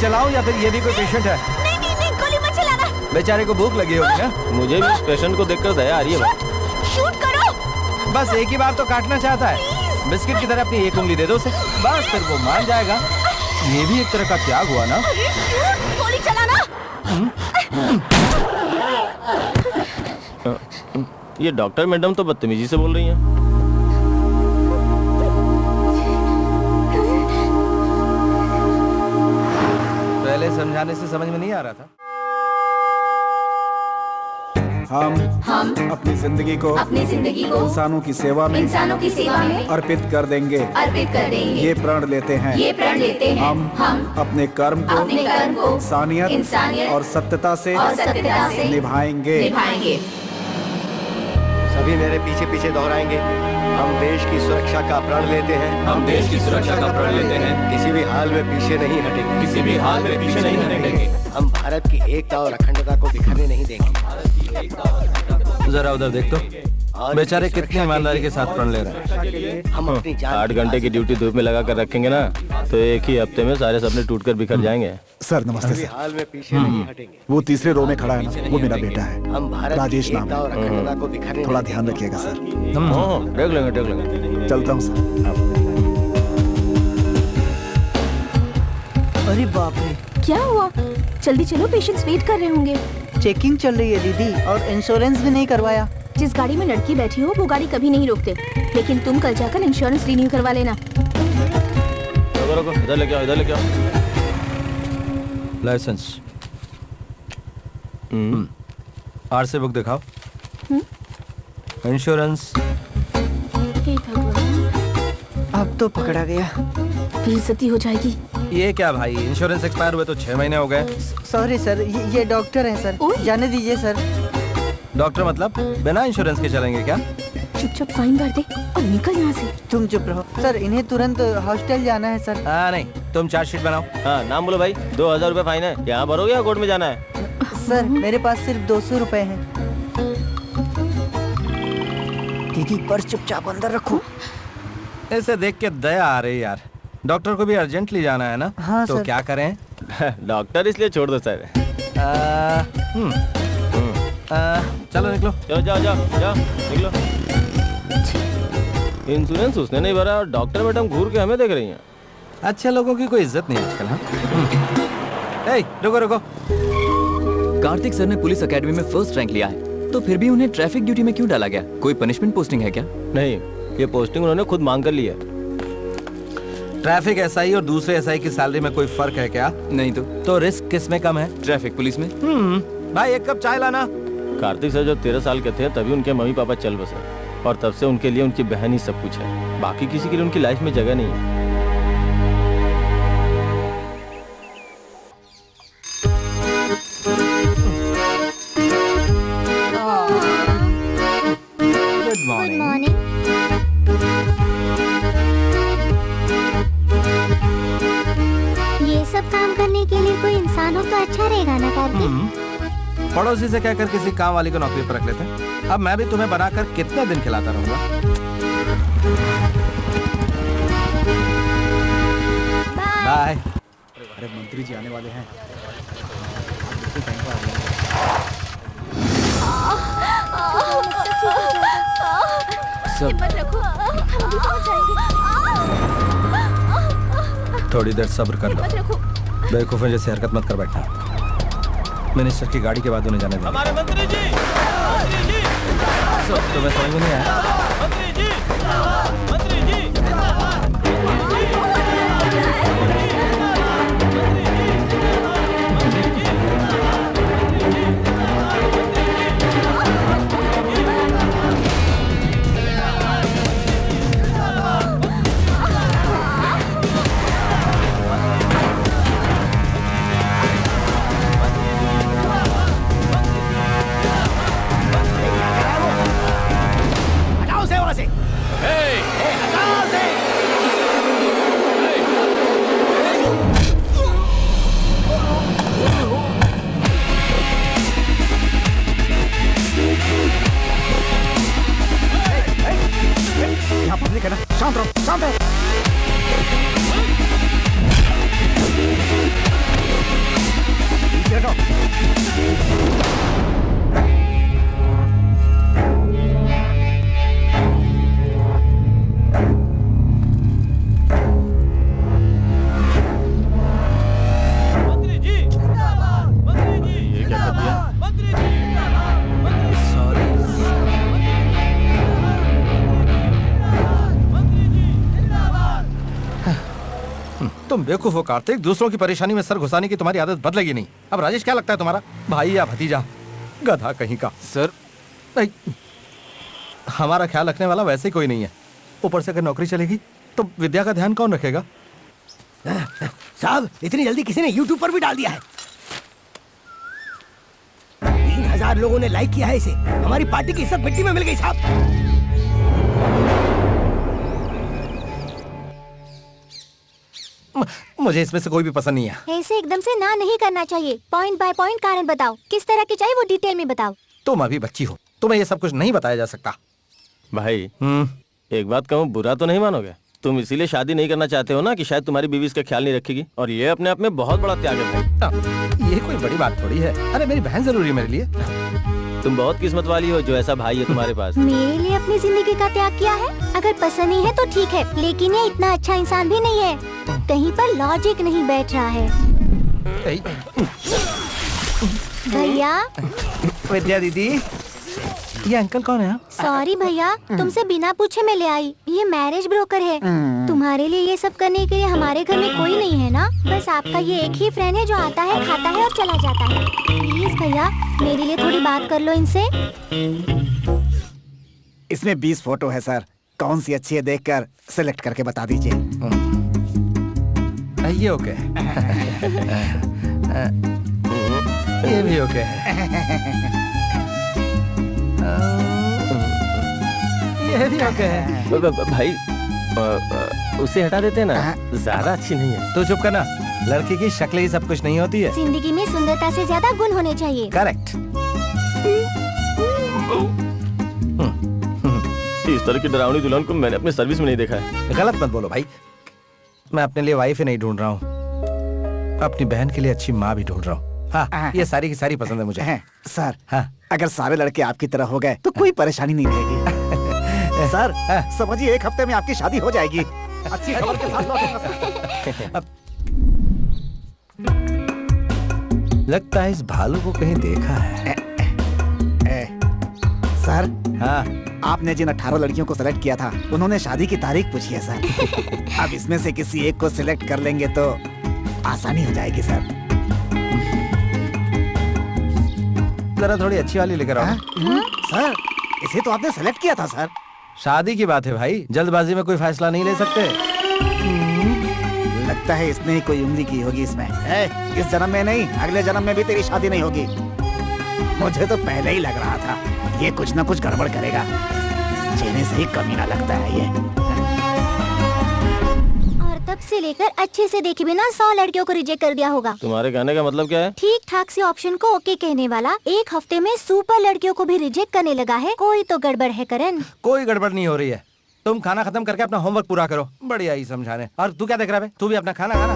चलाऊं या फिर ये भी कोई पेशेंट है? नहीं नहीं नहीं, गोली मत चलाना। बेचारे को भूख लगी होगी ना। मुझे भी इस पेशेंट को देखकर दया आ रही है। शूट करो। बस एक ही बार तो काटना चाहता है। बिस्किट की तरह अपनी एक उंगली दे दो उसे, बस फिर वो मान जाएगा। ये भी एक तरह का त्याग हुआ ना। गोली चलाना। ये डॉक्टर मैडम तो बदतमीजी से बोल रही हैं। पहले समझाने से समझ में नहीं आ रहा था। हम अपनी जिंदगी को इंसानों की सेवा में अर्पित कर देंगे। ये प्रण लेते हैं। हम अपने कर्म को इंसानियत और सत्यता से निभाएंगे। सभी मेरे पीछे पीछे दोहराएंगे। हम देश की सुरक्षा का प्रण लेते हैं। किसी भी हाल में पीछे नहीं हटेंगे। हम भारत की एकता और अखंडता को बिखरने नहीं देंगे। जरा उधर देख तो, बेचारे कितनी ईमानदारी के साथ प्रण ले रहे हैं। हम अपनी 8 घंटे की ड्यूटी धूप में लगा कर रखेंगे ना, तो एक ही हफ्ते में सारे सपने टूटकर बिखर जाएंगे। सर नमस्ते सर। हाल में पीछे नहीं हटेंगे। वो तीसरे रो में खड़ा है ना, वो मेरा बेटा है। हम भारत राजेश की नाम एकता और अखंडता को बिखरने थोड़ा नहीं ध्यान रखिएगा सर। देख लेंगे। चलता हूँ सर। अरे बाप रे, क्या हुआ? जल्दी चलो, पेशेंट्स वेट कर रहे होंगे। चेकिंग चल रही है दीदी, और इंश्योरेंस भी नहीं करवाया। जिस गाड़ी में लड़की बैठी हो वो गाड़ी कभी नहीं रोकते, लेकिन तुम कल जाकर इंश्योरेंस रिन्यू करवा लेना। रुको, इधर लेके आओ। लाइसेंस, आरसी बुक दिखाओ। इंश्योरेंस। हे भगवान, अब तो पकड़ा गया। बेइज्जती हो जाएगी। ये क्या भाई, इंश्योरेंस एक्सपायर हुए तो 6 महीने हो गए। सॉरी सर, ये डॉक्टर हैं सर, जाने दीजिए सर। डॉक्टर मतलब बिना इंश्योरेंस के चलेंगे क्या? चुपचाप फाइन भर दे और निकल यहाँ से। तुम चुप रहो सर, इन्हें तुरंत हॉस्टल जाना है सर। नहीं, तुम चार्जशीट बनाओ। हाँ, नाम बोलो भाई। 2000 रुपए फाइन है। यहाँ भरोगे या कोर्ट में जाना है? सर मेरे पास सिर्फ 200 रुपए हैं। दीदी पर्स चुपचाप अंदर रखो। ऐसे देख के दया आ रही यार। डॉक्टर को भी अर्जेंटली जाना है ना। हाँ तो सर। क्या करें? डॉक्टर इसलिए छोड़ दो सर। चलो निकलो। जाओ निकलो। इंश्योरेंस उसने नहीं भरा और डॉक्टर मैडम घूर के हमें देख रही हैं। अच्छे लोगों की कोई इज्जत नहीं आजकल। हाँ, रुको। कार्तिक सर ने पुलिस एकेडमी में फर्स्ट रैंक लिया है, तो फिर भी उन्हें ट्रैफिक ड्यूटी में क्यों डाला गया? कोई पनिशमेंट पोस्टिंग है क्या? नहीं, ये पोस्टिंग उन्होंने खुद मांग कर ली है। ट्रैफिक एसआई और दूसरे एसआई की सैलरी में कोई फर्क है क्या? नहीं तो रिस्क किस में कम है? ट्रैफिक पुलिस में। भाई एक कप चाय लाना। कार्तिक सर जब 13 साल के थे तभी उनके मम्मी पापा चल बसे, और तब से उनके लिए उनकी बहन ही सब कुछ है। बाकी किसी के लिए उनकी लाइफ में जगह नहीं है। Good morning. ये सब काम करने के लिए कोई इंसान हो तो अच्छा रहेगा ना कार्तिक। पड़ोसी से कहकर किसी काम वाली को नौकरी पर रख लेते। अब मैं भी तुम्हें बनाकर कितने दिन खिलाता रहूंगा। बाय। अरे मंत्री जी आने वाले हैं। हिम्मत रखो, हम अभी पहुंच जाएंगे। थोड़ी देर सब्र कर लो। हिम्मत रखो। बेवकूफों जैसे हरकत मत कर बैठना। मिनिस्टर की गाड़ी के बाद उन्हें जाने देना। हमारे मंत्री जी। तुम्हें समझ में नहीं आया? मंत्री जी। शांत रहो, शांत रहो। तुम बेवकूफ हो कार्तिक, दूसरों की परेशानी में सर घुसाने की तुम्हारी आदत बदलेगी नहीं। अब राजेश क्या लगता है तुम्हारा, भाई या भतीजा? गधा कहीं का। सर नहीं, हमारा ख्याल रखने वाला वैसे ही कोई नहीं है। ऊपर से अगर नौकरी चलेगी तो विद्या का ध्यान कौन रखेगा? साहब इतनी जल्दी किसी ने YouTube पर भी डाल दिया है। 3000 लोगों ने लाइक किया है इसे। हमारी पार्टी की इज्जत मिट्टी में मिल गई साहब। मुझे इसमें से कोई भी पसंद नहीं है। ऐसे एकदम से ना नहीं करना चाहिए। पॉइंट बाय पॉइंट कारण बताओ, किस तरह की चाहिए वो डिटेल में बताओ। तुम अभी बच्ची हो, तुम्हें ये सब कुछ नहीं बताया जा सकता। भाई एक बात कहूँ, बुरा तो नहीं मानोगे? तुम इसीलिए शादी नहीं करना चाहते हो ना कि शायद तुम्हारी बीवी इसका ख्याल नहीं रखेगी, और ये अपने आप में बहुत बड़ा त्याग है भाई। ये कोई बड़ी बात थोड़ी है। अरे मेरी बहन जरूरी है मेरे लिए। तुम बहुत किस्मत वाली हो जो ऐसा भाई है तुम्हारे पास। मेरे लिए अपनी जिंदगी का त्याग किया है। अगर पसंद नहीं है तो ठीक है, लेकिन ये इतना अच्छा इंसान भी नहीं है। कहीं पर लॉजिक नहीं बैठ रहा है। भैया। विद्या दीदी, ये अंकल कौन है? सॉरी भैया, तुमसे बिना पूछे मैं ले आई। ये मैरिज ब्रोकर है। तुम्हारे लिए ये सब करने के लिए हमारे घर में कोई नहीं है ना? बस आपका ये एक ही फ्रेंड है जो आता है, खाता है और चला जाता है। प्लीज भैया, मेरे लिए थोड़ी बात कर लो इनसे। इसमें 20 फोटो है सर, कौन सी अच्छी है देखकर सिलेक्ट करके बता दीजिए। ये ओके। ये भी ओके। ये भी ओके है। भाई उसे हटा देते ना, ज्यादा अच्छी नहीं है। तू चुप करना, लड़की की शक्ल ही सब कुछ नहीं होती है। जिंदगी में सुंदरता से ज्यादा गुण होने चाहिए। करेक्ट। इस तरह की डरावनी दुल्हन को मैंने अपनी सर्विस में नहीं देखा है। गलत मत बोलो भाई, मैं अपने लिए वाइफ ही नहीं ढूंढ रहा हूँ, अपनी बहन के लिए अच्छी माँ भी ढूंढ रहा हूँ। हाँ, ये सारी की सारी पसंद है मुझे। सर हाँ, अगर सारे लड़के आपकी तरह हो गए तो कोई परेशानी नहीं रहेगी। सर समझिए 1 हफ्ते में आपकी शादी हो जाएगी। अच्छी खबर के साथ लौटूंगा। लगता है इस भालू को कहीं देखा है। सर हाँ, आपने जिन 18 लड़कियों को सिलेक्ट किया था उन्होंने शादी की तारीख पूछी है सर। अब इसमें से किसी एक को सिलेक्ट कर लेंगे तो आसानी हो जाएगी सर। जरा थोड़ी अच्छी वाली लेकर आओ। सर इसे तो आपने सेलेक्ट किया था सर। शादी की बात है भाई, जल्दबाजी में कोई फैसला नहीं ले सकते। लगता है इसने ही कोई उंगली की होगी इसमें। इस जन्म में नहीं, अगले जन्म में भी तेरी शादी नहीं होगी। मुझे तो पहले ही लग रहा था ये कुछ ना कुछ गड़बड़ करेगा। चेहरे से ही कमीना लगता है ये। और तब से लेकर अच्छे से देखे बिना 100 लड़कियों को रिजेक्ट कर दिया होगा। तुम्हारे कहने का मतलब क्या है? ठीक ठाक से ऑप्शन को ओके कहने वाला 1 हफ्ते में सुपर लड़कियों को भी रिजेक्ट करने लगा है। कोई तो गड़बड़ है करण। कोई गड़बड़ नहीं हो रही है। तुम खाना खत्म करके अपना होमवर्क पूरा करो। बढ़िया ही समझाने। और तू क्या देख रहा है? तू भी अपना खाना खाना।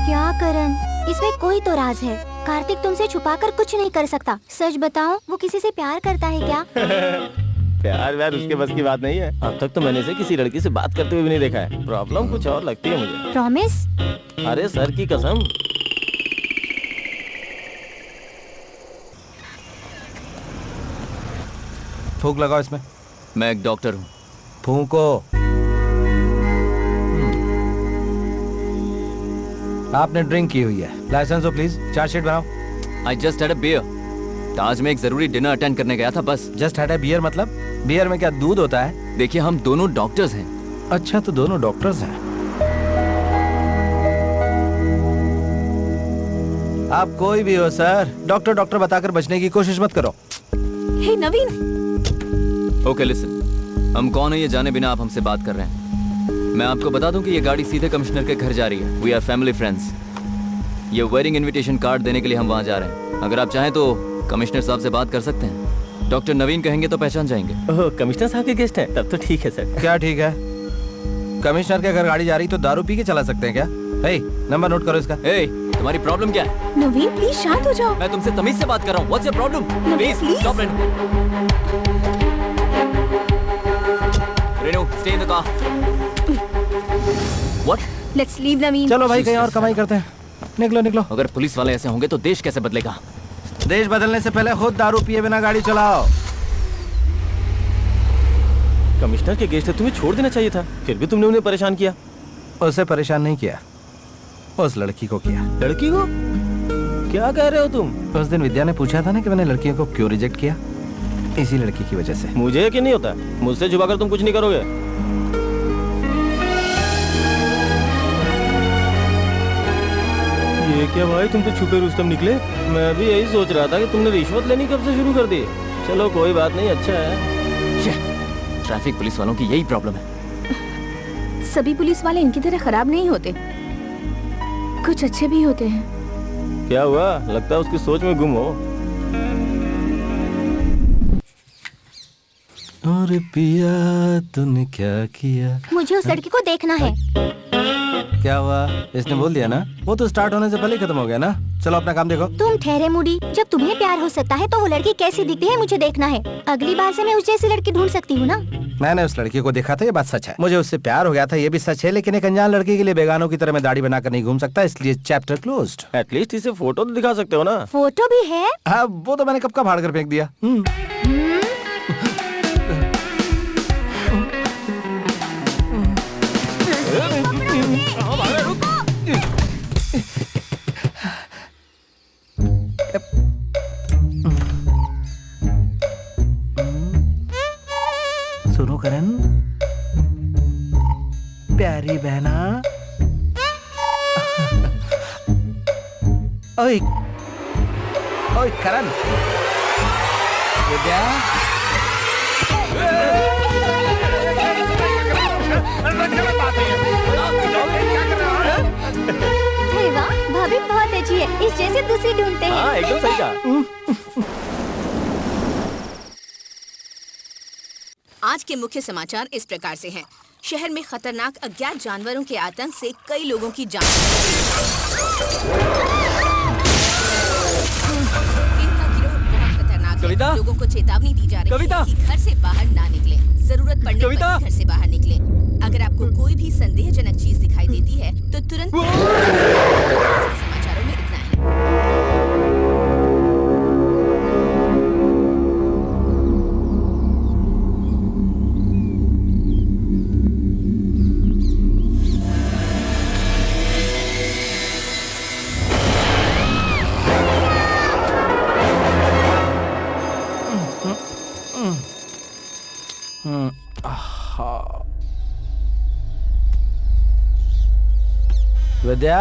क्या करण, इसमें कोई तो राज है। कार्तिक तुमसे छुपाकर कुछ नहीं कर सकता। सच बताओ, वो किसी से प्यार करता है क्या? प्यार व्यार उसके बस की बात नहीं है। अब तक तो मैंने इसे किसी लड़की से बात करते हुए भी नहीं देखा है। प्रॉब्लम कुछ और लगती है मुझे। प्रॉमिस? अरे सर की कसम। फूंक लगाओ इसमें। मैं एक डॉक्टर हूँ। फूंको। आपने ड्रिंक की हुई है। लाइसेंस दो प्लीज। चार्जशीट बनाओ। I just had a beer. Taj में एक जरूरी डिनर अटेंड करने गया था बस। जस्ट हैड अ बियर मतलब? बियर में क्या दूध होता है? देखिए हम दोनों डॉक्टर्स हैं। अच्छा, तो दोनों डॉक्टर्स हैं। आप कोई भी हो सर, डॉक्टर डॉक्टर बताकर बचने की कोशिश मत करो। हे नवीन। ओके लिसन, हम कौन है ये जाने बिना आप हमसे बात कर रहे हैं। मैं आपको बता दूं कि ये गाड़ी सीधे कमिश्नर के घर जा रही है। We are family friends. ये वेडिंग इनविटेशन कार्ड देने के लिए हम वहाँ जा रहे हैं। अगर आप चाहें तो कमिश्नर साहब से बात कर सकते हैं। डॉक्टर नवीन कहेंगे तो पहचान जाएंगे। ओह, कमिश्नर साहब के गेस्ट हैं? तब तो ठीक है सर। क्या ठीक है? कमिश्नर के घर गाड़ी जा रही तो दारू पी के चला सकते हैं क्या? हे, नंबर नोट करो इसका। ए, तुम्हारी प्रॉब्लम क्या है? नवीन प्लीज शांत हो जाओ। मैं तुमसे तमीज से बात कर रहा हूँ। What's your problem? Please stop Renu, stay in the car. What? Let's leave Naveen. चलो भाई, कहीं और कमाई करते हैं। निकलो निकलो। अगर पुलिस वाले ऐसे होंगे तो देश कैसे बदलेगा? देश बदलने से पहले खुद दारू पिए बिना गाड़ी चलाओ। कमिश्नर के गेस्ट है, तुम्हें छोड़ देना चाहिए था। फिर भी तुमने उन्हें परेशान किया। उसे परेशान नहीं किया, उस लड़की को किया। लड़की को? क्या कह रहे हो तुम? उस दिन विद्या ने पूछा था ना कि मैंने लड़कियों को क्यों रिजेक्ट किया, इसी लड़की की वजह से। मुझे यकीन नहीं होता, मुझसे छुपाकर तुम कुछ नहीं करोगे। ये क्या भाई, तुम तो छुपे रुस्तम निकले। मैं भी यही सोच रहा था कि तुमने रिश्वत लेनी कब से शुरू कर दी। चलो कोई बात नहीं, अच्छा है। ट्रैफिक पुलिस वालों की यही प्रॉब्लम है। सभी पुलिस वाले इनकी तरह खराब नहीं होते, कुछ अच्छे भी होते हैं। क्या हुआ? लगता है उसकी सोच में गुम हो। और पिया तूने क्या किया? मुझे उस लड़की को देखना है। क्या हुआ? इसने बोल दिया ना, वो तो स्टार्ट होने से पहले खत्म हो गया ना। चलो अपना काम देखो। तुम ठहरे मूडी, जब तुम्हें प्यार हो सकता है तो वो लड़की कैसी दिखती है मुझे देखना है। अगली बार से मैं उस जैसी लड़की ढूंढ सकती हूँ ना। मैंने उस लड़की को देखा था, ये बात सच है। मुझे उससे प्यार हो गया था, ये भी सच है। लेकिन एक अनजान लड़की के लिए बेगानों की तरह मैं दाढ़ी बनाकर नहीं घूम सकता, इसलिए चैप्टर क्लोज्ड। एटलीस्ट इसे फोटो तो दिखा सकते हो ना। फोटो भी है? हाँ, वो तो मैंने कब का फाड़ कर फेंक दिया। सुनो करण, प्यारी बहना। ओए ओए करण, विद्या। अरे वाह, भाभी बहुत अच्छी है, इस जैसे दूसरी ढूंढते हैं। हाँ, एकदम सही कहा। आज के मुख्य समाचार इस प्रकार से हैं। शहर में खतरनाक अज्ञात जानवरों के आतंक से कई लोगों की जान। इनका गिरोह बहुत खतरनाक है। लोगों को चेतावनी दी जा रही है कि घर से बाहर ना निकलें। जरूरत पड़ने पर घर से बाहर निकलें। अगर आपको कोई भी संदेहजनक चीज दिखाई देती है तो तुरंत। समाचारों में इतना ही। विद्या,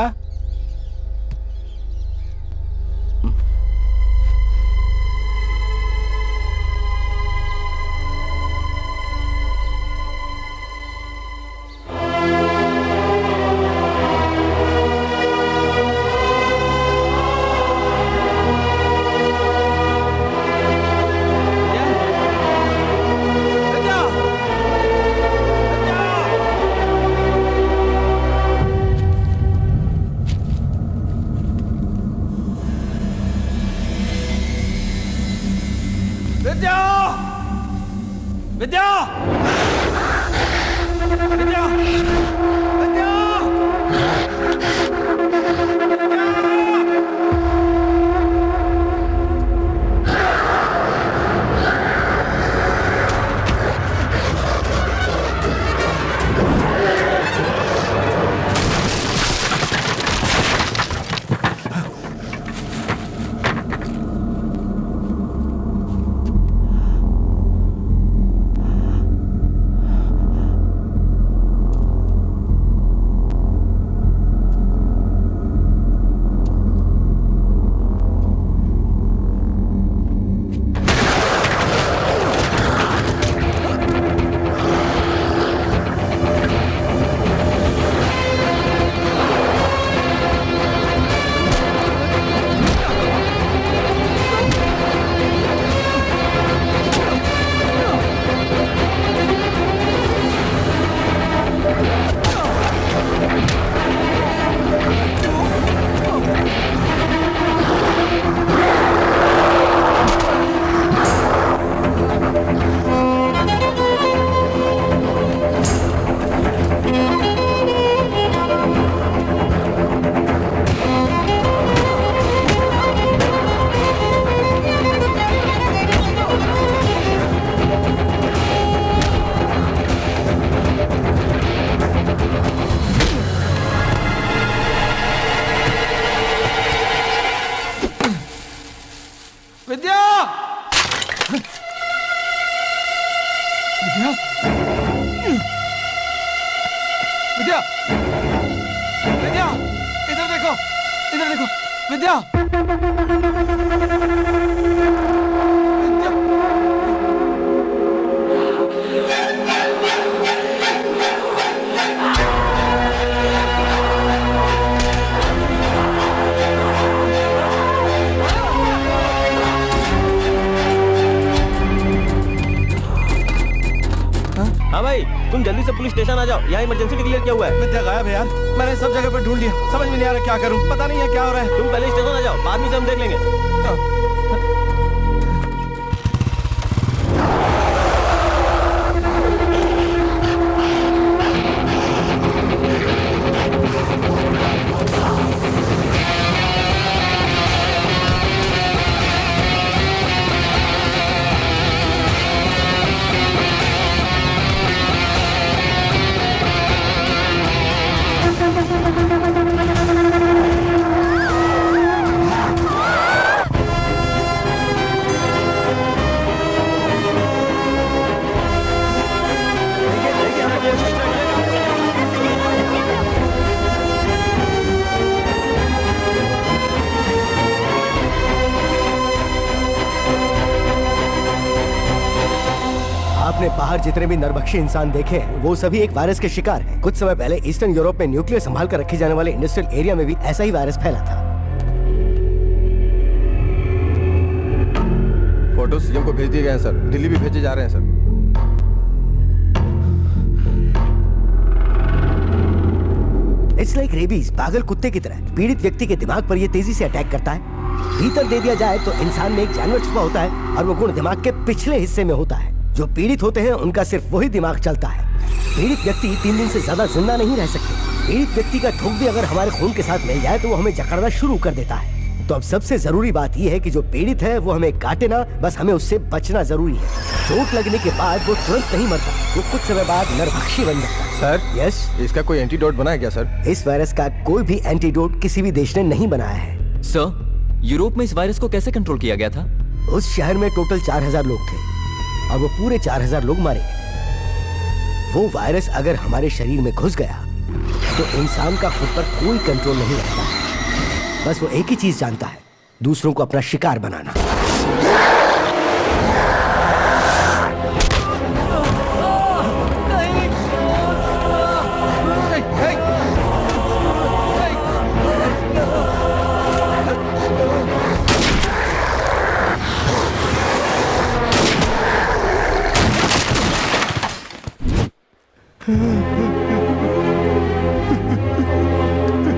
विद्या, विद्या, विद्या, विद्या, विद्या, विद्या, विद्या, इधर देखो, इधर देखो, विद्या, हाँ भाई, तुम जल्दी से पुलिस स्टेशन आ जाओ, यहाँ इमरजेंसी डिक्लेयर किया हुआ है। विद्या गायब है यार, मैंने सब जगह पर ढूंढ लिया, समझ में नहीं आ रहा क्या करूं, पता नहीं है क्या हो रहा है। तुम पहले स्टेशन आ जाओ, बाद में से हम देख लेंगे। आपने बाहर जितने भी नरभक्षी इंसान देखे हैं वो सभी एक वायरस के शिकार हैं। कुछ समय पहले ईस्टर्न यूरोप में न्यूक्लियर संभाल कर रखे जाने वाले इंडस्ट्रियल एरिया में भी ऐसा ही वायरस फैला था। फोटो सीएम को भेज दिए गए हैं सर, दिल्ली भी भेजे जा रहे हैं सर। इट्स लाइक रेबीज, पागल कुत्ते की तरह पीड़ित व्यक्ति के दिमाग पर यह तेजी से अटैक करता है। भीतर दे दिया जाए तो इंसान में एक जानवर छुपा होता है और वो गुण दिमाग के पिछले हिस्से में होता है। जो पीड़ित होते हैं उनका सिर्फ वही दिमाग चलता है। पीड़ित व्यक्ति 3 दिन से ज्यादा जिंदा नहीं रह सकते। पीड़ित व्यक्ति का थूक भी अगर हमारे खून के साथ मिल जाए तो वो हमें जकड़ना शुरू कर देता है। तो अब सबसे जरूरी बात यह है कि जो पीड़ित है वो हमें काटे ना, बस हमें उससे बचना जरूरी है। चोट लगने के बाद वो तुरंत नहीं मरता, वो कुछ समय बाद नरभक्षी बन जाता है। सर यस, इसका कोई एंटीडोट बना है क्या सर? इस वायरस का कोई भी एंटीडोट किसी भी देश ने नहीं बनाया है। सर, यूरोप में इस वायरस को कैसे कंट्रोल किया गया था? उस शहर में टोटल 4000 लोग थे और वो पूरे 4000 लोग मारे गए। वो वायरस अगर हमारे शरीर में घुस गया तो इंसान का खुद पर कोई कंट्रोल नहीं रहता। बस वो एक ही चीज जानता है, दूसरों को अपना शिकार बनाना।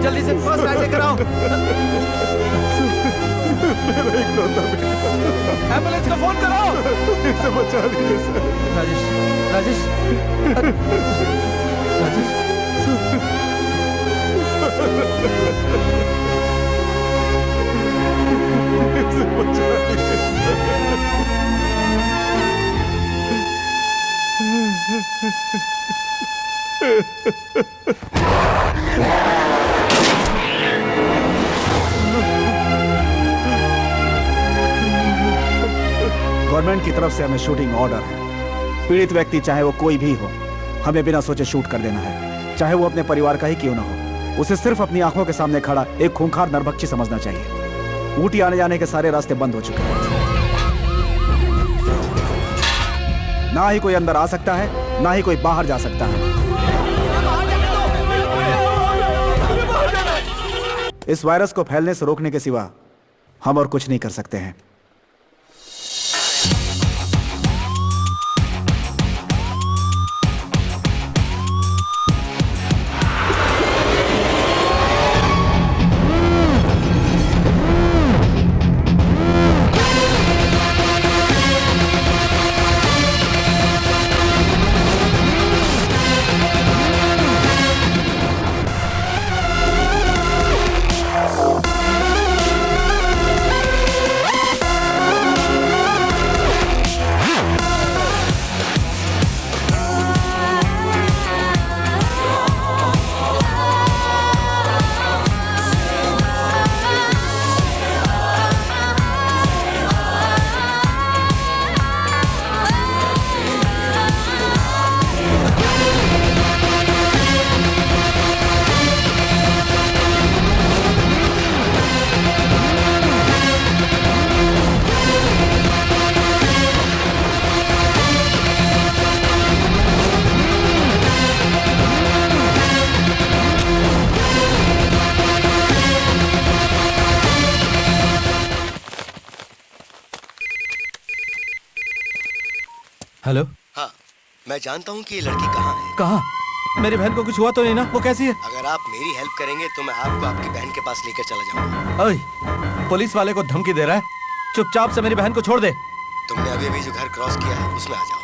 जल्दी से फर्स्ट एड लेकर आओ। एम्बुलेंस का फोन कराओ। इसे बचा लीजिए सर। राजेश, राजेश, राजेश, इसे बचा लीजिए गवर्नमेंट की तरफ से हमें शूटिंग ऑर्डर है। पीड़ित व्यक्ति चाहे वो कोई भी हो, हमें बिना सोचे शूट कर देना है, चाहे वो अपने परिवार का ही क्यों ना हो। उसे सिर्फ अपनी आंखों के सामने खड़ा एक खूंखार नरभक्षी समझना चाहिए। ऊटी आने जाने के सारे रास्ते बंद हो चुके हैं, ना ही कोई अंदर आ सकता है, ना ही कोई बाहर जा सकता है। इस वायरस को फैलने से रोकने के सिवा हम और कुछ नहीं कर सकते हैं। हेलो। हाँ, मैं जानता हूँ कि ये लड़की कहाँ है। कहाँ? मेरी बहन को कुछ हुआ तो नहीं ना? वो कैसी है? अगर आप मेरी हेल्प करेंगे तो मैं आपको आपकी बहन के पास लेकर चला जाऊंगा। ओए, पुलिस वाले को धमकी दे रहा है? चुपचाप से मेरी बहन को छोड़ दे। तुमने अभी अभी जो घर क्रॉस किया है उसमें आ जाओ।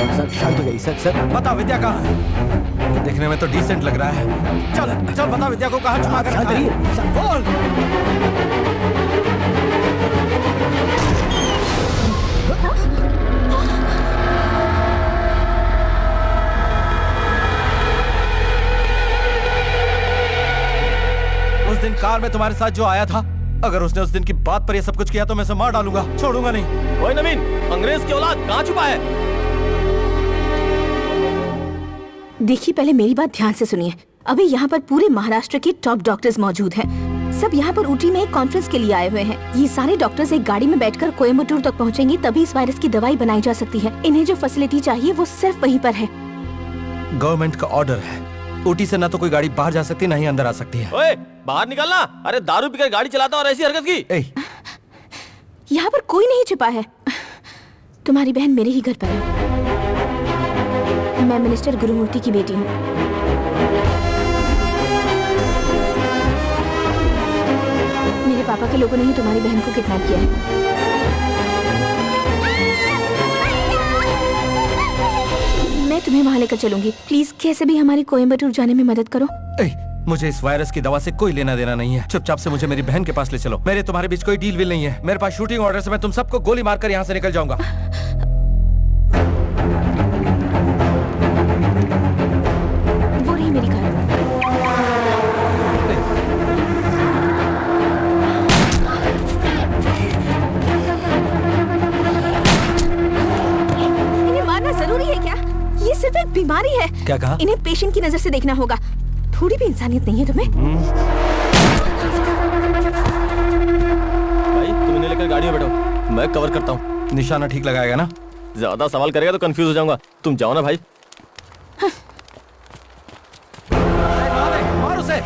सर शांत हो जाइए सर। बता विद्या कहाँ है? देखने में तो डिसेंट लग रहा है। चल चल बता विद्या को कहाँ छुपा कर रखा है? बोल। उस दिन कार में तुम्हारे साथ जो आया था, अगर उसने उस दिन की बात पर ये सब कुछ किया तो मैं उसे मार डालूंगा, छोड़ूंगा नहीं। ओए नवीन, अंग्रेज की औलाद कहाँ छुपा है? देखिए, पहले मेरी बात ध्यान से सुनिए। अभी यहाँ पर पूरे महाराष्ट्र के टॉप डॉक्टर्स मौजूद हैं। सब यहाँ पर ऊटी में एक कॉन्फ्रेंस के लिए आए हुए हैं। ये सारे डॉक्टर्स एक गाड़ी में बैठकर कोयम्बटूर तक पहुँचेंगे, तभी इस वायरस की दवाई बनाई जा सकती है। इन्हें जो फैसिलिटी चाहिए वो सिर्फ वहीं पर है। गवर्नमेंट का ऑर्डर है, ऊटी से ना तो कोई गाड़ी बाहर जा सकती ना ही अंदर आ सकती है। ओए, बाहर निकलना। अरे दारू पीकर गाड़ी चलाता और ऐसी हरकत की। यहाँ पर कोई नहीं छिपा है। तुम्हारी बहन मेरे ही घर पर है। मैं मिनिस्टर गुरुमूर्ति की बेटी हूँ। मेरे पापा के लोगों ने ही तुम्हारी बहन को किडनैप किया है। मैं तुम्हें वहाँ लेकर चलूंगी। प्लीज कैसे भी हमारी कोयम्बटूर जाने में मदद करो। मुझे इस वायरस की दवा से कोई लेना देना नहीं है। चुपचाप से मुझे मेरी बहन के पास ले चलो। मेरे तुम्हारे बीच कोई डील विल नहीं है। मेरे पास शूटिंग ऑर्डर से मैं तुम सबको गोली मारकर यहाँ से निकल जाऊंगा। वो रही मेरी कार। इन्हें मारना जरूरी है क्या? ये सिर्फ एक बीमारी है। क्या कहा? इन्हें पेशेंट की नजर से देखना होगा। थोड़ी भी इंसानियत नहीं है तुम्हें? भाई तुम इन्हें लेकर गाड़ी में बैठो, मैं कवर करता हूँ। निशाना ठीक लगाएगा ना? ज्यादा सवाल करेगा तो कंफ्यूज हो जाऊंगा। तुम जाओ ना भाई। मार उसे।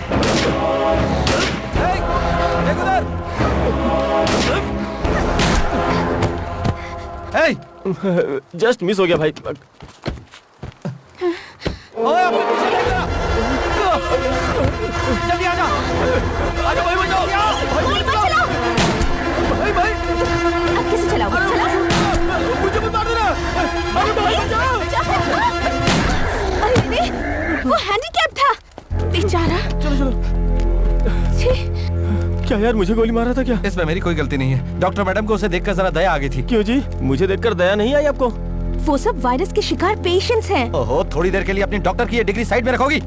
देख उधर। जस्ट मिस हो गया भाई। ओए अपने पीछे देख जरा। जल्दी आजा। आजा भाई, बचाओ। गोली मत चलाओ। भाई अब कैसे चलाओगे? चलाओ। मुझे मत मार देना। अरे भाई बचाओ। अरे नहीं, वो हैंडीकैप था बेचारा। चलो। क्या यार, मुझे गोली मारा था क्या? इसमें मेरी कोई गलती नहीं है। डॉक्टर मैडम को उसे देखकर जरा दया आ गई थी। क्यों जी? मुझे देखकर दया नहीं आई आपको? वो सब वायरस के शिकार पेशेंट्स हैं। ओहो, थोड़ी देर के लिए अपनी डॉक्टर की ये डिग्री साइड में रखोगी?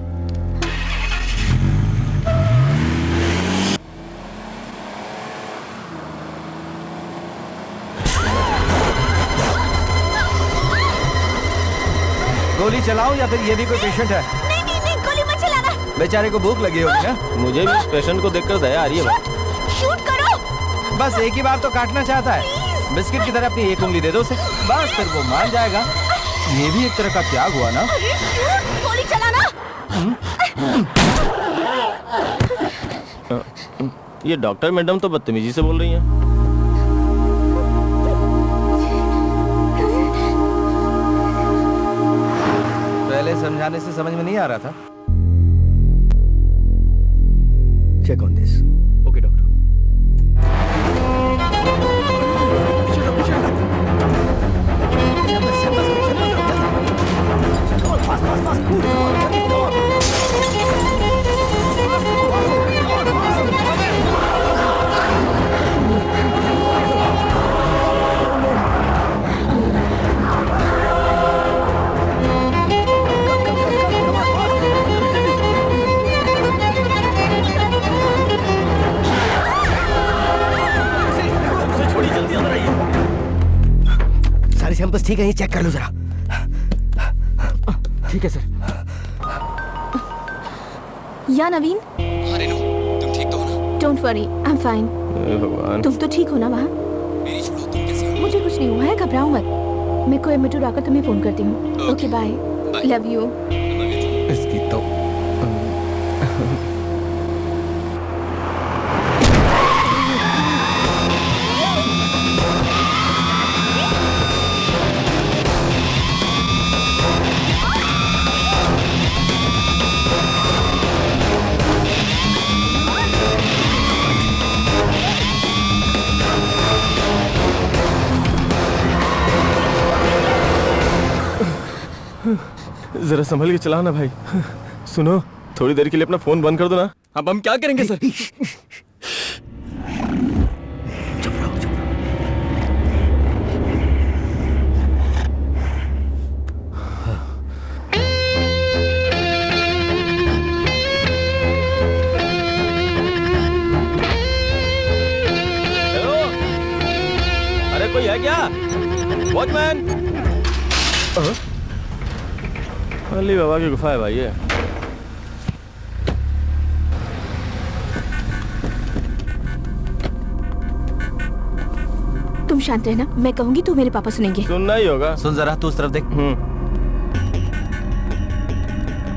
गोली चलाओ या फिर ये भी कोई पेशेंट है? नहीं, गोली मत चलाना। बेचारे को भूख लगी होगी ना? मुझे भी इस पेशेंट को देखकर दया आ रही है भाई। शूट करो। बस एक ही बार तो काटना चाहता है। बिस्किट की तरह अपनी एक उंगली दे दो उसे, बस फिर वो मान जाएगा। ये भी एक तरह का त्याग हुआ ना? गोली चलाना। ये डॉक्टर मैडम तो बदतमीजी से बोल रही हैं। पहले समझाने से समझ में नहीं आ रहा था। Check on this. Okay doctor. सारी सैंपल्स ठीक है, ये चेक कर लो जरा। ठीक है सर। या नवीन, तुम ठीक तो हो ना? Don't worry, I am fine. भगवान, तुम तो ठीक हो ना? वहाँ मेरी छोड़ो, तुम कैसे हो? मुझे कुछ नहीं हुआ है, घबराओ मत। मैं कोयम्बटूर आकर तुम्हें फोन करती हूँ। Okay bye, love you. इसकी तो जरा संभल के चलाना भाई। सुनो, थोड़ी देर के लिए अपना फोन बंद कर दो ना। अब हम क्या करेंगे सर? हेलो, अरे कोई है क्या? वॉचमैन। अली बाबा की गुफा है भाई ये। तुम शांत रहना, मैं कहूंगी तो मेरे पापा सुनेंगे। सुनना ही होगा। सुन जरा, तू उस तरफ देख।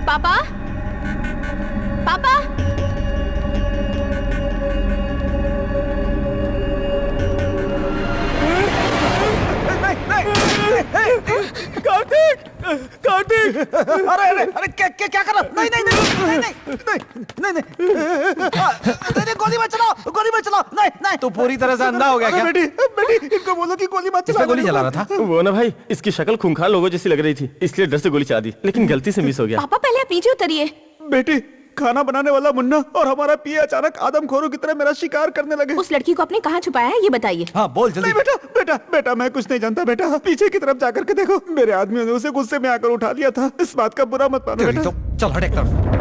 पापा, पापा। कार्तिक, कार्तिक, अरे अरे अरे क्या कर रहा? नहीं नहीं नहीं नहीं नहीं नहीं, गोली मत चलाओ, गोली मत चलाओ, नहीं नहीं। तू पूरी तरह से अंधा हो गया क्या? बेटी, बेटी, इनको बोलो कि गोली मत चलाओ। गोली चला रहा था वो ना भाई, इसकी शक्ल खूंखार लोगों जैसी लग रही थी, इसलिए डर से गोली चला दी, लेकिन गलती से मिस हो गया। पापा पहले आप नीचे उतरिए। बेटी, खाना बनाने वाला मुन्ना और हमारा पिया अचानक आदमखोरों की तरह मेरा शिकार करने लगे। उस लड़की को आपने कहाँ छुपाया है, ये बताइए। हाँ बोल जल्दी। नहीं बेटा, बेटा, बेटा, मैं कुछ नहीं जानता बेटा। पीछे की तरफ जाकर के देखो, मेरे आदमियों ने उसे गुस्से में आकर उठा लिया था। इस बात का बुरा मत मानो बेटा। तो चल हट एक तरफ।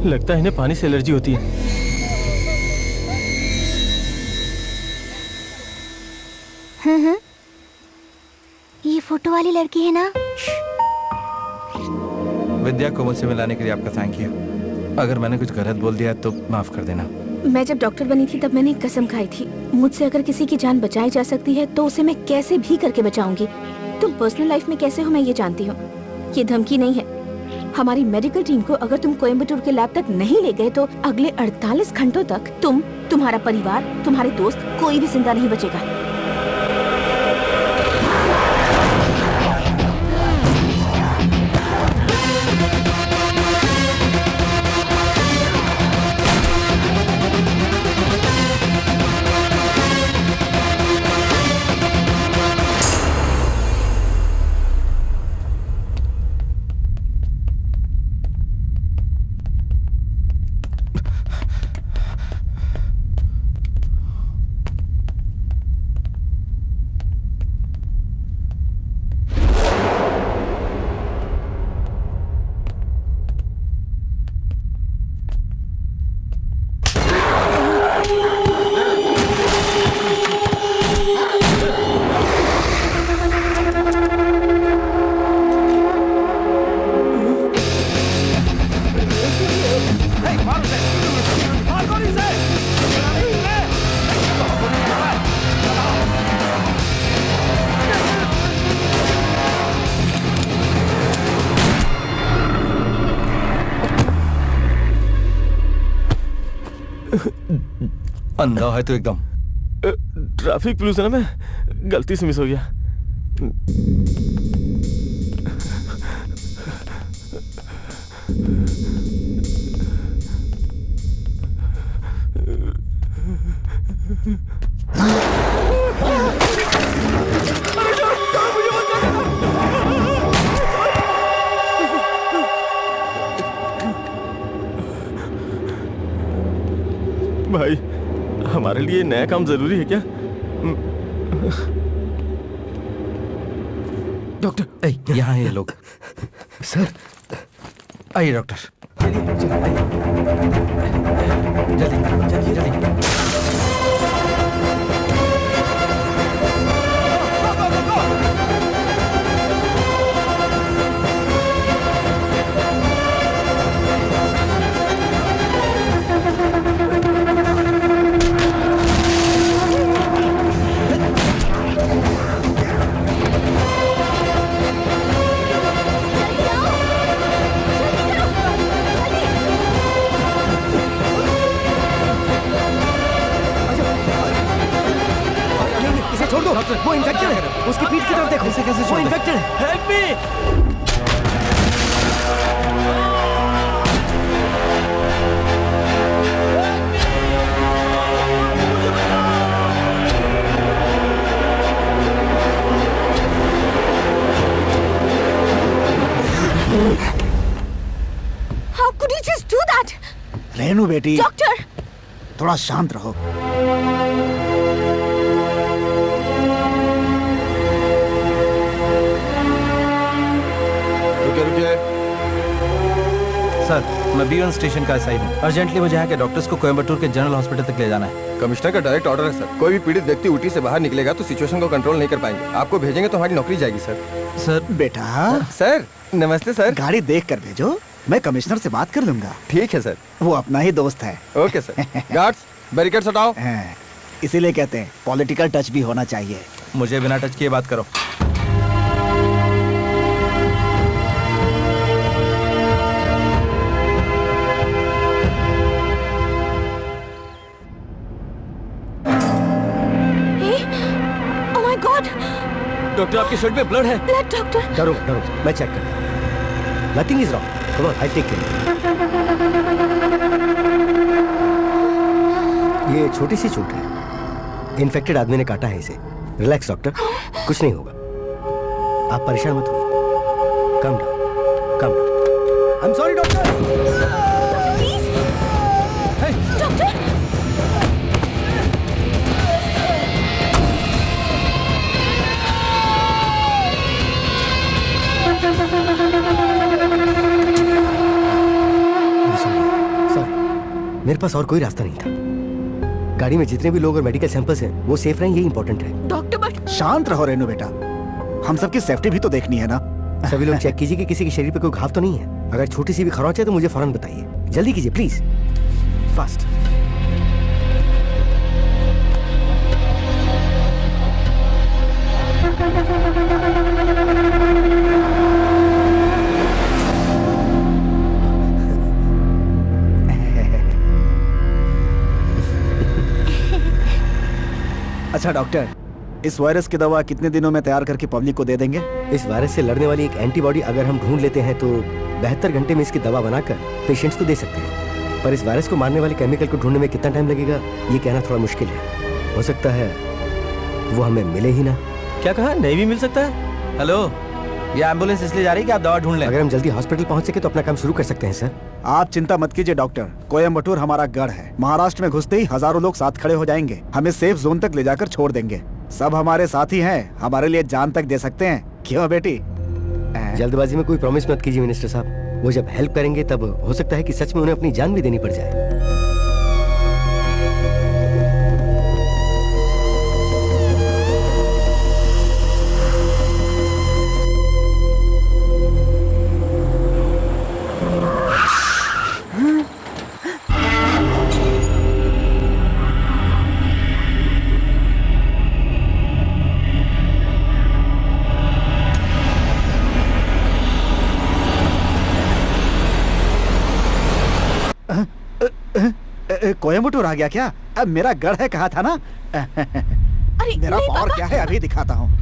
लगता है इन्हें पानी से एलर्जी होती है। ये फोटो वाली लड़की है ना? विद्या को मुझसे मिलाने के लिए आपका थैंक यू। अगर मैंने कुछ गलत बोल दिया तो माफ कर देना। मैं जब डॉक्टर बनी थी तब मैंने एक कसम खाई थी, मुझसे अगर किसी की जान बचाई जा सकती है तो उसे मैं कैसे भी करके बचाऊंगी। तुम पर्सनल लाइफ में कैसे हो मैं ये जानती हूँ, ये धमकी नहीं है। हमारी मेडिकल टीम को अगर तुम कोयम्बटूर के लैब तक नहीं ले गए तो अगले 48 घंटों तक तुम, तुम्हारा परिवार, तुम्हारे दोस्त, कोई भी जिंदा नहीं बचेगा। अंधा है तो एकदम। ट्रैफिक पुलिस है ना, मैं गलती से मिस हो गया। भाई, हमारे लिए नया काम जरूरी है क्या? डॉक्टर, यहाँ ये लोग। सर, आइए डॉक्टर, जल्दी जल्दी जल्दी। वो इन्फेक्टेड है, उसकी पीठ की तरफ देखो। कैसे वो इन्फेक्टेड है। Help me. How could you just do that? Renu बेटी, डॉक्टर, थोड़ा शांत रहो। सर, मैं B1 स्टेशन का एसआई हूँ। अर्जेंटली मुझे यहाँ के डॉक्टर्स को कोयम्बटूर के जनरल हॉस्पिटल तक ले जाना है। कमिश्नर का डायरेक्ट ऑर्डर है सर। कोई भी पीड़ित व्यक्ति ऊटी से बाहर निकलेगा तो सिचुएशन को कंट्रोल नहीं कर पाएंगे। आपको भेजेंगे तो हमारी नौकरी जाएगी सर। सर बेटा, सर नमस्ते सर। गाड़ी देख कर भेजो, मैं कमिश्नर से बात कर लूंगा। ठीक है सर। वो अपना ही दोस्त है। Okay sir. गार्ड्स, बैरिकेड्स हटाओ। इसीलिए कहते हैं पॉलिटिकल टच भी होना चाहिए। मुझे बिना टच किए बात करो। डॉक्टर, आपके शर्ट में ब्लड है। Blood doctor. डरो डरो, मैं चेक करता हूँ। Nothing is wrong, come on, I take care. ये छोटी सी चोट है, इन्फेक्टेड आदमी ने काटा है इसे। रिलैक्स डॉक्टर, कुछ नहीं होगा, आप परेशान मत होइए। Come down, come down. I am sorry doctor. Please doctor. मेरे पास और कोई रास्ता नहीं था। गाड़ी में जितने भी लोग और मेडिकल सैंपल्स हैं वो सेफ रहें, ये इंपॉर्टेंट है। डॉक्टर बट शांत रहो रेनू बेटा, हम सबकी सेफ्टी भी तो देखनी है ना। सभी लोग चेक कीजिए कि किसी के शरीर पे कोई घाव तो नहीं है। अगर छोटी सी भी खरोंच है तो मुझे फौरन बताइए। जल्दी कीजिए प्लीज, फास्ट। अच्छा डॉक्टर, इस वायरस की दवा कितने दिनों में तैयार करके पब्लिक को दे देंगे? इस वायरस से लड़ने वाली एक एंटीबॉडी अगर हम ढूंढ लेते हैं तो 72 घंटे में इसकी दवा बनाकर पेशेंट्स को दे सकते हैं। पर इस वायरस को मारने वाले केमिकल को ढूंढने में कितना टाइम लगेगा ये कहना थोड़ा मुश्किल है। हो सकता है वो हमें मिले ही ना। क्या कहा? नहीं भी मिल सकता है? हेलो, ये एम्बुलेंस इसलिए जा रही है कि आप दवा ढूंढ लें। अगर हम जल्दी हॉस्पिटल पहुंच सके तो अपना काम शुरू कर सकते हैं सर। आप चिंता मत कीजिए डॉक्टर, कोयम्बटूर हमारा गढ़ है। महाराष्ट्र में घुसते ही हजारों लोग साथ खड़े हो जाएंगे, हमें सेफ जोन तक ले जाकर छोड़ देंगे। सब हमारे साथी हैं, हमारे लिए जान तक दे सकते हैं। क्यों बेटी? जल्दबाजी में कोई प्रॉमिस मत कीजिए मिनिस्टर साहब। वो जब हेल्प करेंगे तब हो सकता है कि सच में उन्हें अपनी जान भी देनी पड़ जाए। कोयम्बटूर आ गया क्या? मेरा गढ़ है कहा था ना। अरे मेरा नहीं, पावर पापा। क्या है अभी दिखाता हूँ।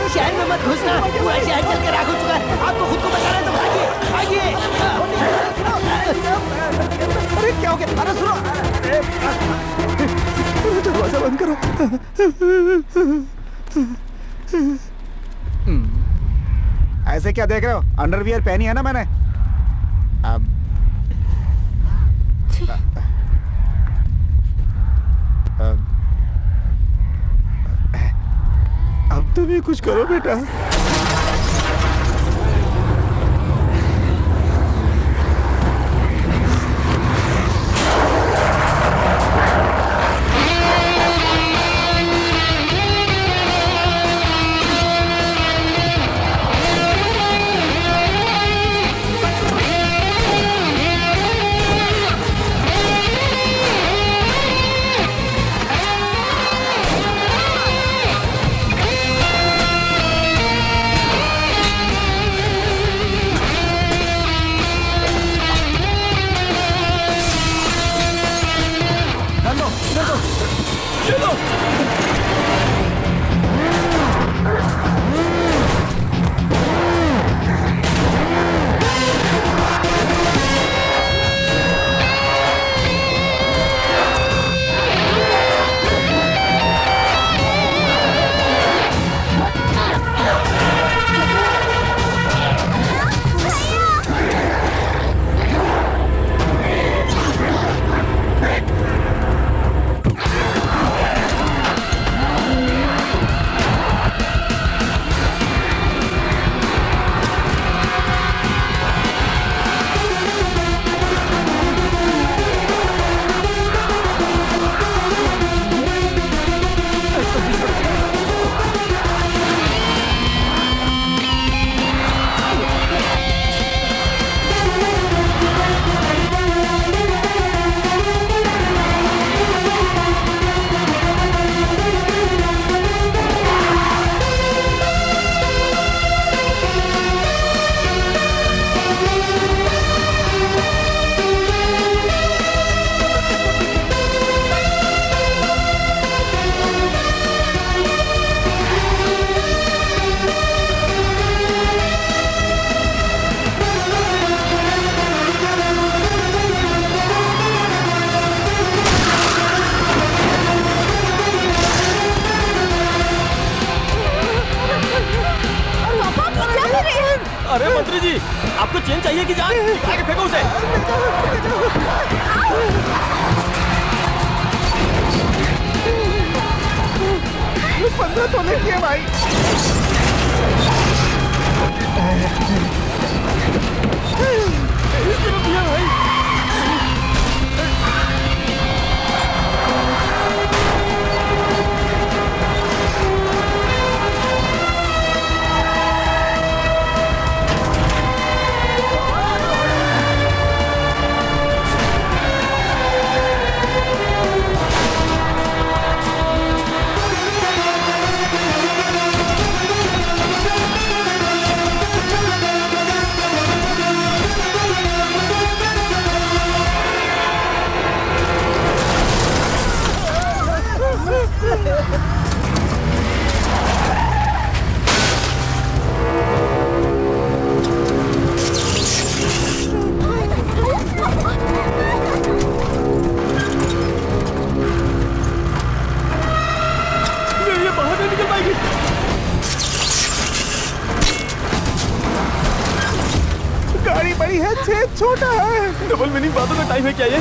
शहर में मत घुसना, पूरा शहर चल के राख हो चुका है। आपको खुद को बचाना है तो भागिए, भागिए। अरे क्या हो गया? अरे सुनो, दरवाजा बंद करो। ऐसे क्या देख रहे हो? अंडरवियर पहनी है ना मैंने। अब तुम ही कुछ करो बेटा। अरे मंत्री जी, आपको चेन चाहिए कि जान? निकाल के फेंको उसे। पंद्रह तो नहीं किए भाई। इस तरफ दिया भाई। गाड़ी बड़ी है, छेद छोटा है। डबल मीनिंग बातों का टाइम है क्या ये?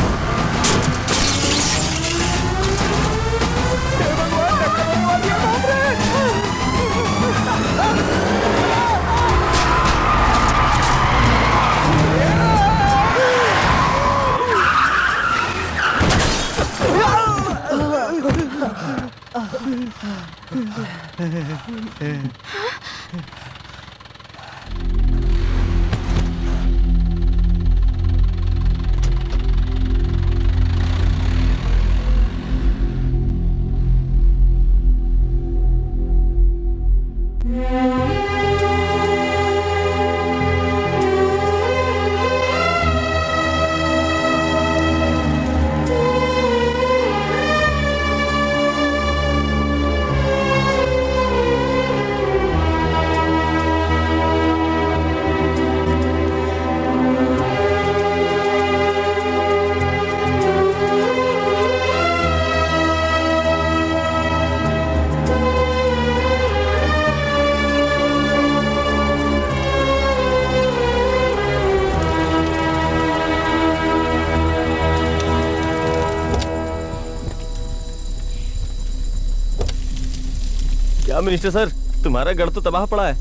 क्या मिनिस्टर सर, तुम्हारा गढ़ तो तबाह पड़ा है।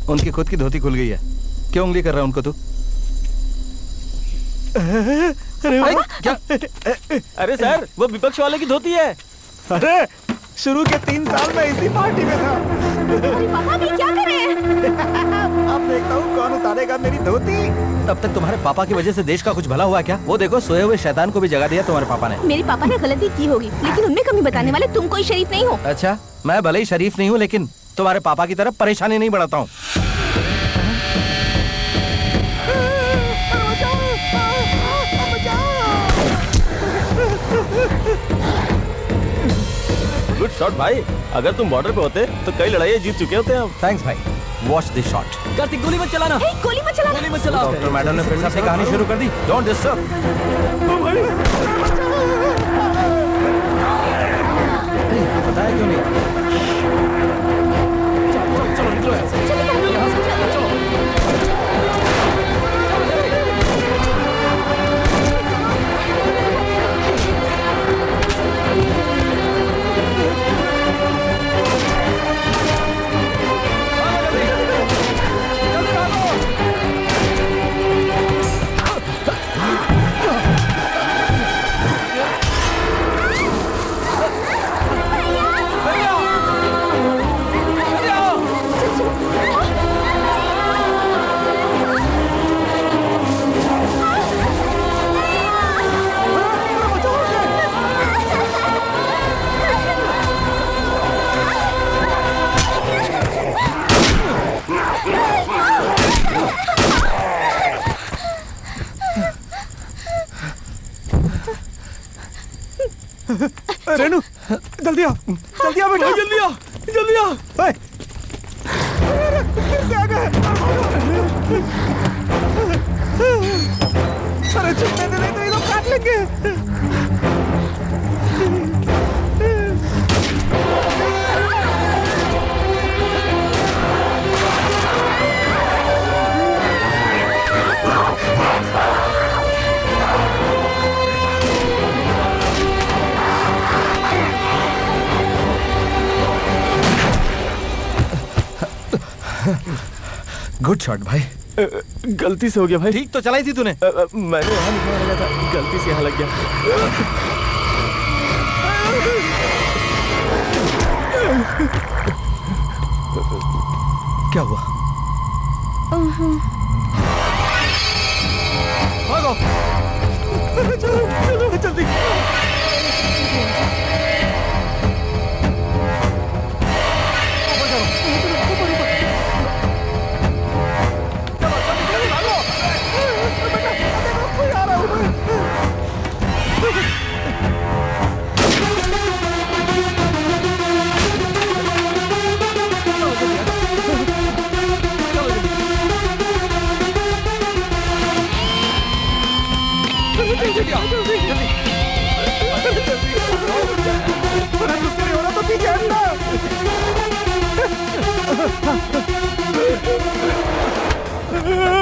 उनकी खुद की धोती खुल गई है। क्यों उंगली कर रहा है उनको तू? क्या? अरे सर, वो विपक्ष वाले की धोती है। अरे शुरू के 3 साल में इसी पार्टी में था। पापा भी क्या कर रहे हैं? अब देखता हूँ कौन उतारेगा मेरी धोती। तब तक तुम्हारे पापा की वजह से देश का कुछ भला हुआ क्या? वो देखो, सोए हुए शैतान को भी जगा दिया तुम्हारे पापा ने। मेरे पापा ने गलती की होगी, लेकिन उनमें कमी बताने वाले तुम कोई शरीफ नहीं हो। अच्छा, मैं भले ही शरीफ नहीं हूँ, लेकिन तुम्हारे पापा की तरफ परेशानी नहीं बढ़ाता हूँ। गुड शॉट भाई। अगर तुम बॉर्डर पे होते तो कई लड़ाइयाँ जीत चुके होते हम। थैंक्स भाई। Watch this shot. कार्तिक गोली मत चलाना। गोली मत चलाना। गोली मत चलाओ। डॉक्टर मैडम ने फिर से अपनी कहानी शुरू कर दी। Don't disturb. बताया क्यों नहीं? चलो निकलो यहाँ से। रेनू, जल्दी आ बेटा, जल्दी आ। फिर से आ गए। अरे छुपने दे, नहीं तो ये लोग काट लेंगे। गुड शॉट भाई। गलती से हो गया भाई। ठीक तो चलाई थी तूने। मैंने यहाँ निकलने लगा था, गलती से यहाँ लग गया। क्या हुआ? भागो। चलो जल्दी।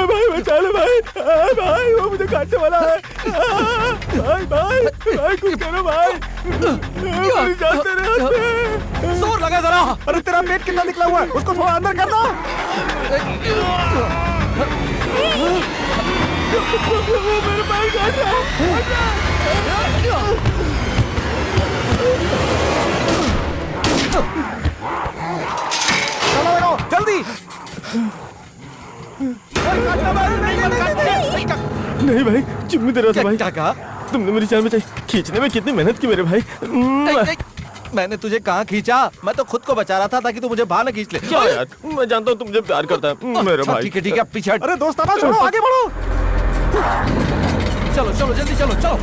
भाई बचा लो भाई। भाई वो मुझे काटने वाला है। भाई कुछ करो भाई। जाते रहे। जोर लगा जरा। अरे तेरा पेट कितना निकला हुआ है, उसको थोड़ा अंदर कर दो। मेरे पैर काट रहा है। भाई चुम्मी दे रहा था भाई। क्या कहा? तुमने मेरी जान बचाई। खींचने में कितनी मेहनत की मेरे भाई। मैंने तुझे कहाँ खींचा? मैं तो खुद को बचा रहा था ताकि तू मुझे बाहर न खींच ले। क्या यार, मैं जानता हूँ तुम मुझे प्यार करता है मेरे भाई। ठीक है ठीक है, पीछे हट। अरे दोस्ताना छोड़ो, आगे बढ़ो। चलो चलो जल्दी चलो चलो।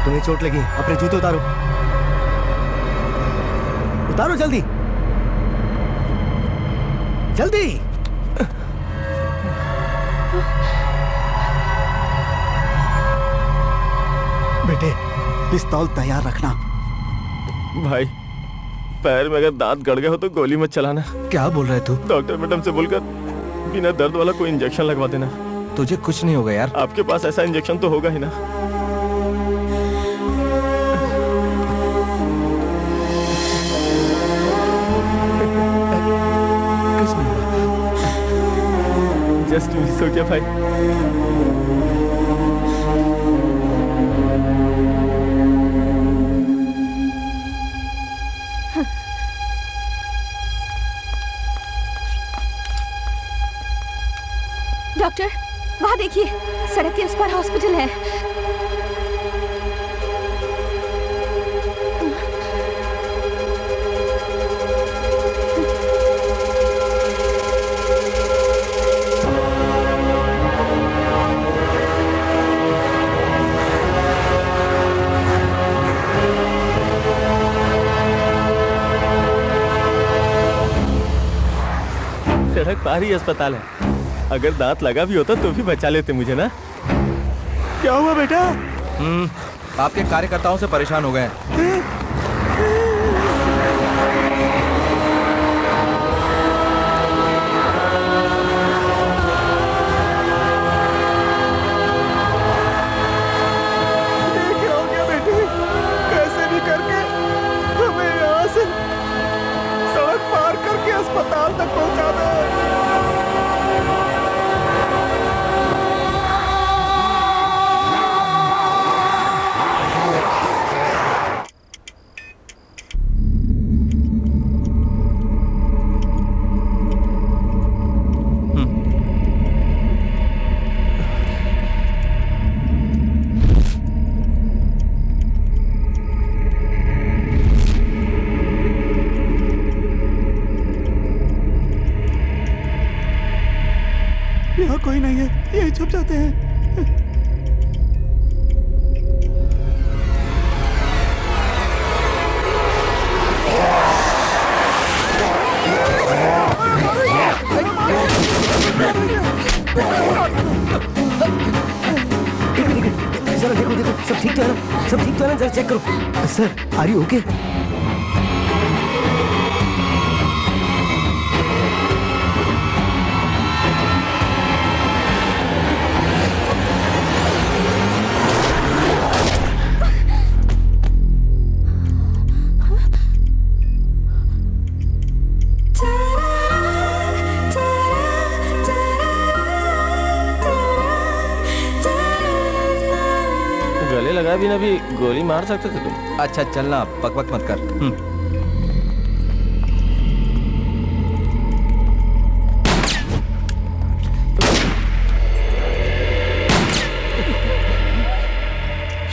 तुम्हें चोट लगी, अपने जूते उतारो। उतारो जल्दी जल्दी। बेटे पिस्तौल तैयार रखना। भाई पैर में अगर दांत गड़ गए हो तो गोली मत चलाना। क्या बोल रहे तू? डॉक्टर मैडम से बोलकर बिना दर्द वाला कोई इंजेक्शन लगवा देना। तुझे कुछ नहीं होगा यार। आपके पास ऐसा इंजेक्शन तो होगा ही ना। जस्ट मिस हो गया भाई। डॉक्टर वहाँ देखिए, सड़क के उस पार हॉस्पिटल है। सड़क पार ही अस्पताल है। अगर दांत लगा भी होता तो भी बचा लेते मुझे ना। क्या हुआ बेटा? आपके कार्यकर्ताओं से परेशान हो गए हैं। ये क्या हो गया बेटे? कैसे भी करके हमें यहाँ से सड़क पार करके अस्पताल तक पहुँचा दो। यहाँ कोई नहीं है, यही छुप जाते हैं। जरा देखो देखो, सब ठीक तो है ना? सब ठीक तो है ना? जरा चेक करो। Sir are you okay? गले लगा भी ना भी गोली मार सकते थे तुम। अच्छा चलना, बकबक मत कर।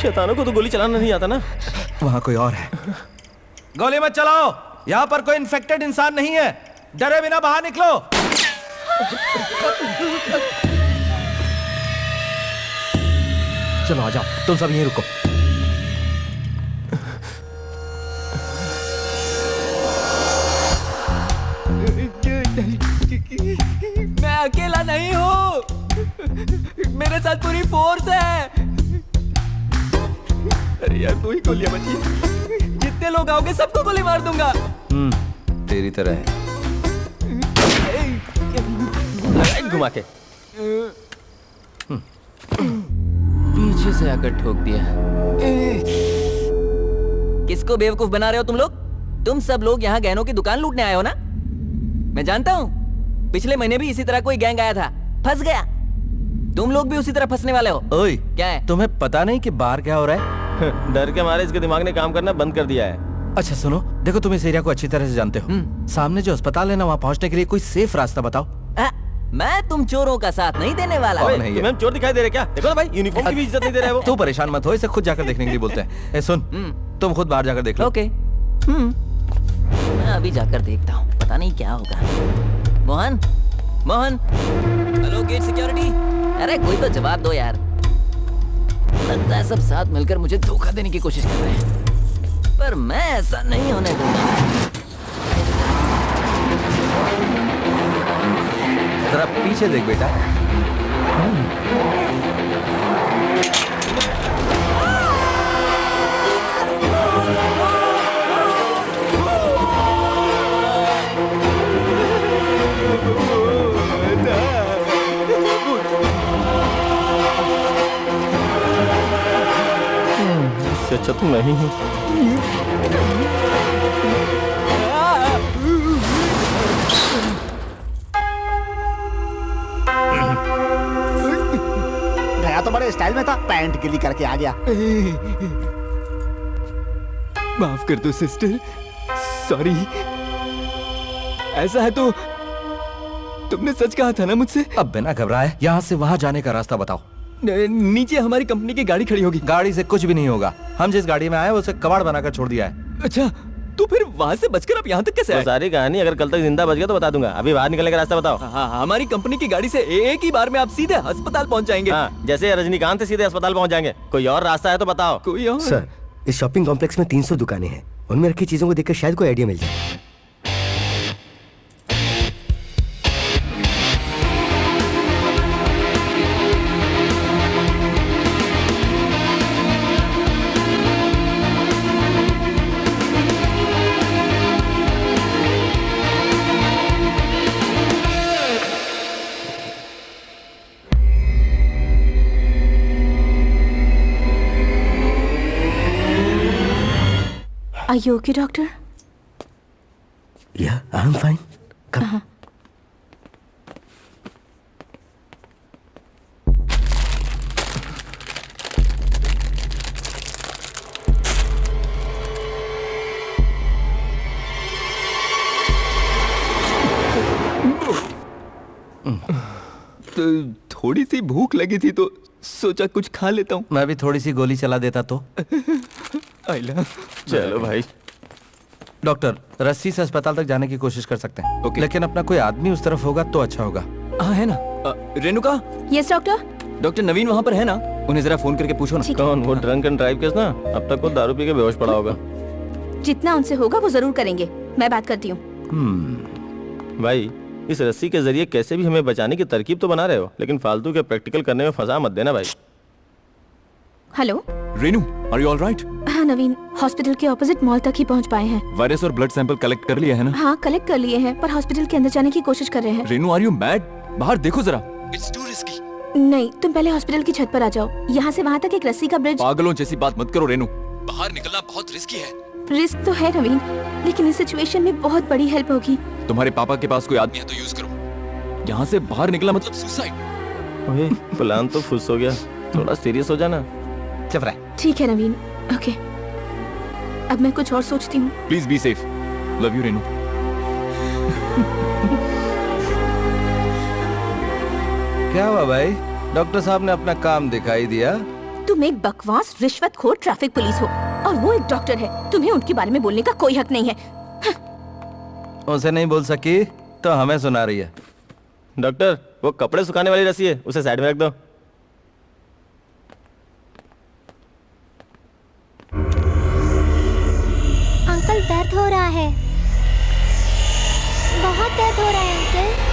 शैतानों को तो गोली चलाना नहीं आता ना। वहाँ कोई और है। गोली मत चलाओ, यहाँ पर कोई इन्फेक्टेड इंसान नहीं है। डरे बिना बाहर निकलो। चलो आ जाओ, तुम सब यहीं रुको। मैं अकेला नहीं हूँ, मेरे साथ पूरी फोर्स है। अरे यार तू ही गोलियां बची। जितने लोग आओगे सबको गोली मार दूंगा। तेरी तरह है। घुमा के पीछे से आकर ठोक दिया। किसको बेवकूफ बना रहे हो तुम लोग? तुम सब लोग यहाँ गहनों की दुकान लूटने आए हो ना? मैं जानता हूँ, पिछले महीने भी इसी तरह कोई गैंग आया था, फंस गया। तुम लोग भी उसी तरह फंसने वाले हो। ओए, क्या है? तुम्हें पता नहीं कि बाहर क्या हो रहा है? डर के मारे इसके दिमाग ने काम करना बंद कर दिया है। अच्छा सुनो, देखो तुम इस एरिया को अच्छी तरह से जानते हो। सामने जो अस्पताल है ना, वहाँ पहुँचने के लिए कोई सेफ रास्ता बताओ। मैं तुम चोरों का साथ नहीं देने वाला। तुम्हें चोर दिखाई दे रहे क्या? देखो ना भाई, यूनिफॉर्म की भी इज्जत नहीं दे रहे वो। तू परेशान मत हो, इसे खुद जाकर देखने के लिए बोलते हैं। ए सुन, तुम खुद बाहर जाकर देख लो। ओके। मैं अभी जाकर देखता हूँ, पता नहीं क्या होगा। Mohan, Mohan. Hello gate security. अरे कोई तो जवाब दो यार। लगता है सब साथ मिलकर मुझे धोखा देने की कोशिश कर रहे हैं, पर मैं ऐसा नहीं होने दूंगा। जरा पीछे देख बेटा। इससे अच्छा तो मैं ही हूँ। गया तो बड़े स्टाइल में था, पैंट गिली करके आ गया। माफ कर दो सिस्टर, सॉरी। ऐसा है तो तुमने सच कहा था ना मुझसे? अब बिना घबराए यहाँ से वहाँ जाने का रास्ता बताओ। नीचे हमारी कंपनी की गाड़ी खड़ी होगी। गाड़ी से कुछ भी नहीं होगा। हम जिस गाड़ी में आए उसे कबाड़ बनाकर छोड़ दिया है। अच्छा, तो फिर वहाँ से बचकर आप यहाँ तक कैसे आए? सारी कहानी अगर कल तक जिंदा बच गया तो बता दूंगा। अभी बाहर निकलने का रास्ता बताओ। हाँ, हमारी कंपनी की गाड़ी से एक ही बार में आप सीधे अस्पताल पहुँच जाएंगे। हाँ, जैसे रजनीकांत सीधे अस्पताल पहुँच जाएंगे। कोई और रास्ता है तो बताओ। कोई और? सर, इस शॉपिंग कॉम्प्लेक्स में 300 दुकानें हैं। उनमें रखी चीजों को देखकर शायद कोई आइडिया मिल जाए। Are you okay, doctor? Yeah, I'm fine. Come. तो थोड़ी सी भूख लगी थी तो सोचा कुछ खा लेता हूँ। मैं भी थोड़ी सी गोली चला देता तो। आइला। चलो भाई। डॉक्टर, रस्सी से अस्पताल तक जाने की कोशिश कर सकते हैं। लेकिन अपना कोई आदमी उस तरफ होगा तो अच्छा होगा। हाँ है ना। Renuka. Yes doctor. Doctor Naveen वहाँ पर है ना? उन्हें जरा फोन करके पूछो ना। कौन? वो ड्रंक एंड ड्राइव केस ना? अब तक वो दारू पी के बेहोश पड़ा होगा। जितना उनसे होगा वो जरूर करेंगे। मैं बात करती हूँ। भाई, इस रस्सी के जरिए कैसे भी हमें बचाने की तरकीब तो बना रहे हो, लेकिन फालतू के प्रैक्टिकल करने में फंसा मत देना भाई। Hello Renu, are you all right? हाँ नवीन, हॉस्पिटल के ऑपोजिट मॉल तक ही पहुँच पाए हैं। वायरस और ब्लड सैंपल कलेक्ट कर लिया है ना? हाँ कलेक्ट कर लिए हैं, पर हॉस्पिटल के अंदर जाने की कोशिश कर रहे हैं। Renu, are you mad? बाहर देखो जरा। It's too risky. नहीं, तुम पहले हॉस्पिटल की छत पर आ जाओ। यहाँ से वहाँ तक एक रस्सी का ब्रिज। पागलों जैसी बात मत करो रेनू, बाहर निकलना बहुत रिस्की है। रिस्क तो है नवीन, लेकिन इस सिचुएशन में बहुत बड़ी हेल्प होगी। तुम्हारे पापा के पास कोई आदमी है तो यूज करो। यहाँ से बाहर निकला मतलब सुसाइड। प्लान तो फुस हो गया, थोड़ा सीरियस हो जाना। चुप रह। ठीक है नवीन, ओके। अब मैं कुछ और सोचती हूँ। Please be safe. Love you Renu. क्या हुआ भाई? डॉक्टर साहब ने अपना काम दिखाई दिया। तुम एक बकवास रिश्वतखोर ट्रैफिक पुलिस हो और वो एक डॉक्टर है। तुम्हें उनके बारे में बोलने का कोई हक नहीं है। उसे नहीं बोल सकी तो हमें सुना रही है। डॉक्टर, वो कपड़े सुखाने वाली रस्सी है, उसे साइड में रख दो। अंकल दर्द हो रहा है, बहुत दर्द हो रहा है अंकल।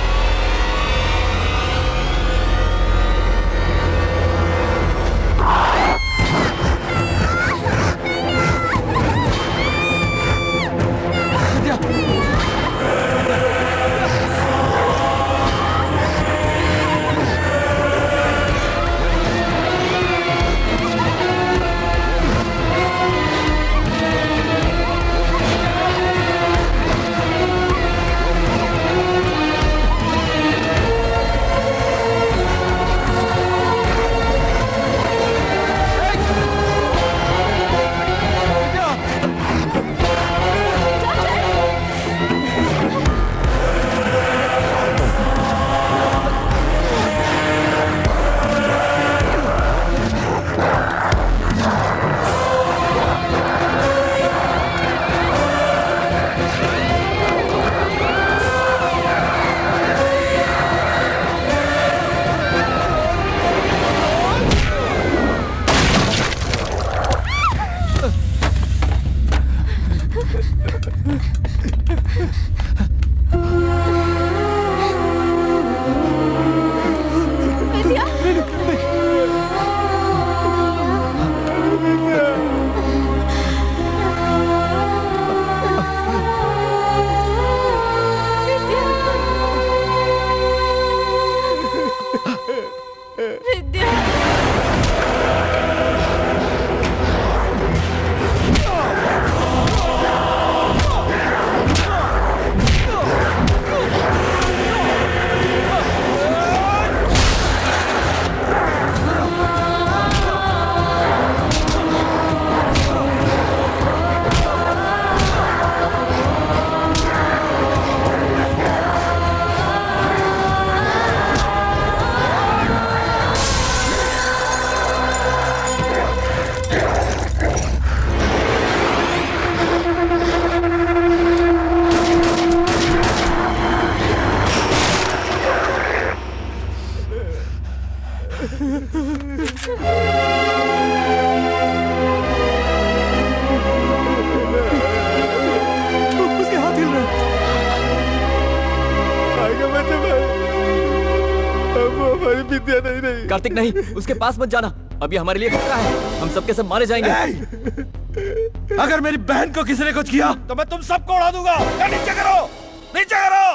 कार्तिक नहीं, उसके पास मत जाना। अभी हमारे लिए खतरा है, हम सबके सब मारे जाएंगे। अगर मेरी बहन को किसी ने कुछ किया तो मैं तुम सबको उड़ा दूंगा। नीचे करो, नीचे करो।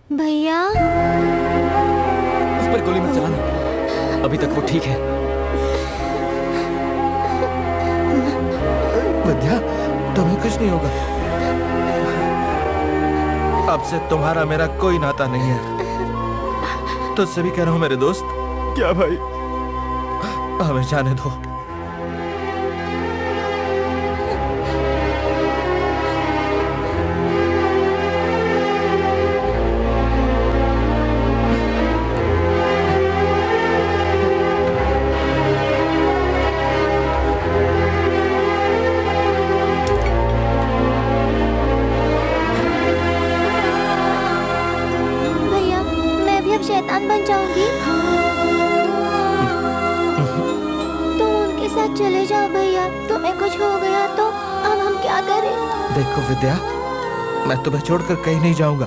भैया, उस पर गोली मत चलाना, अभी तक वो ठीक है। विद्या, तुम्हें कुछ नहीं होगा। अब से तुम्हारा मेरा कोई नाता नहीं है। तुझसे भी कह रहा हूं मेरे दोस्त। क्या भाई? हमें जाने दो। शैतान बन जाऊंगी। तुम उनके साथ चले जाओ भैया, तुम्हें कुछ हो गया तो अब हम क्या करें? देखो विद्या, मैं तुम्हें छोड़कर कहीं नहीं जाऊंगा।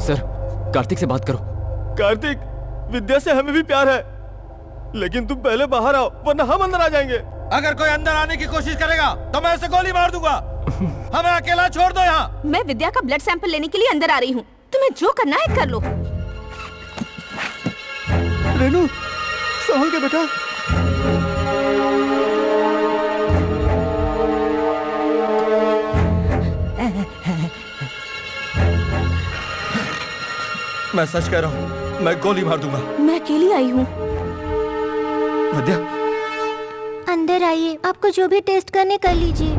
सर, कार्तिक से बात करो। कार्तिक, विद्या से हमें भी प्यार है, लेकिन तुम पहले बाहर आओ वरना हम अंदर आ जाएंगे। अगर कोई अंदर आने की कोशिश करेगा तो मैं उसे गोली मार दूंगा। हमें अकेला छोड़ दो यहाँ। मैं विद्या का ब्लड सैंपल लेने के लिए अंदर आ रही हूँ। तुम्हें जो करना है कर लो। रेनू, संभल के बेटा। मैं सच कह रहा हूँ, मैं गोली मार दूंगा। मैं अकेली आई हूँ। विद्या, अंदर आइए, आपको जो भी टेस्ट करने कर लीजिए।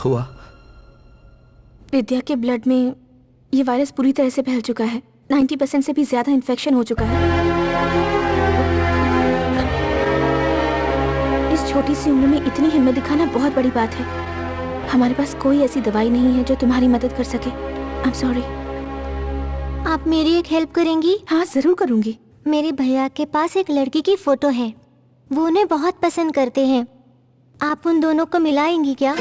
हुआ? विद्या के ब्लड में ये वायरस पूरी तरह से फैल चुका है। 90% से भी ज्यादा इन्फेक्शन हो चुका है। इस छोटी सी उम्र में इतनी हिम्मत दिखाना बहुत बड़ी बात है। हमारे पास कोई ऐसी दवाई नहीं है जो तुम्हारी मदद कर सके। I am sorry. आप मेरी एक हेल्प करेंगी? हाँ, जरूर करूंगी। मेरे भैया के पास एक लड़की की फोटो है, वो उन्हें बहुत पसंद करते हैं। आप उन दोनों को मिलाएंगी क्या?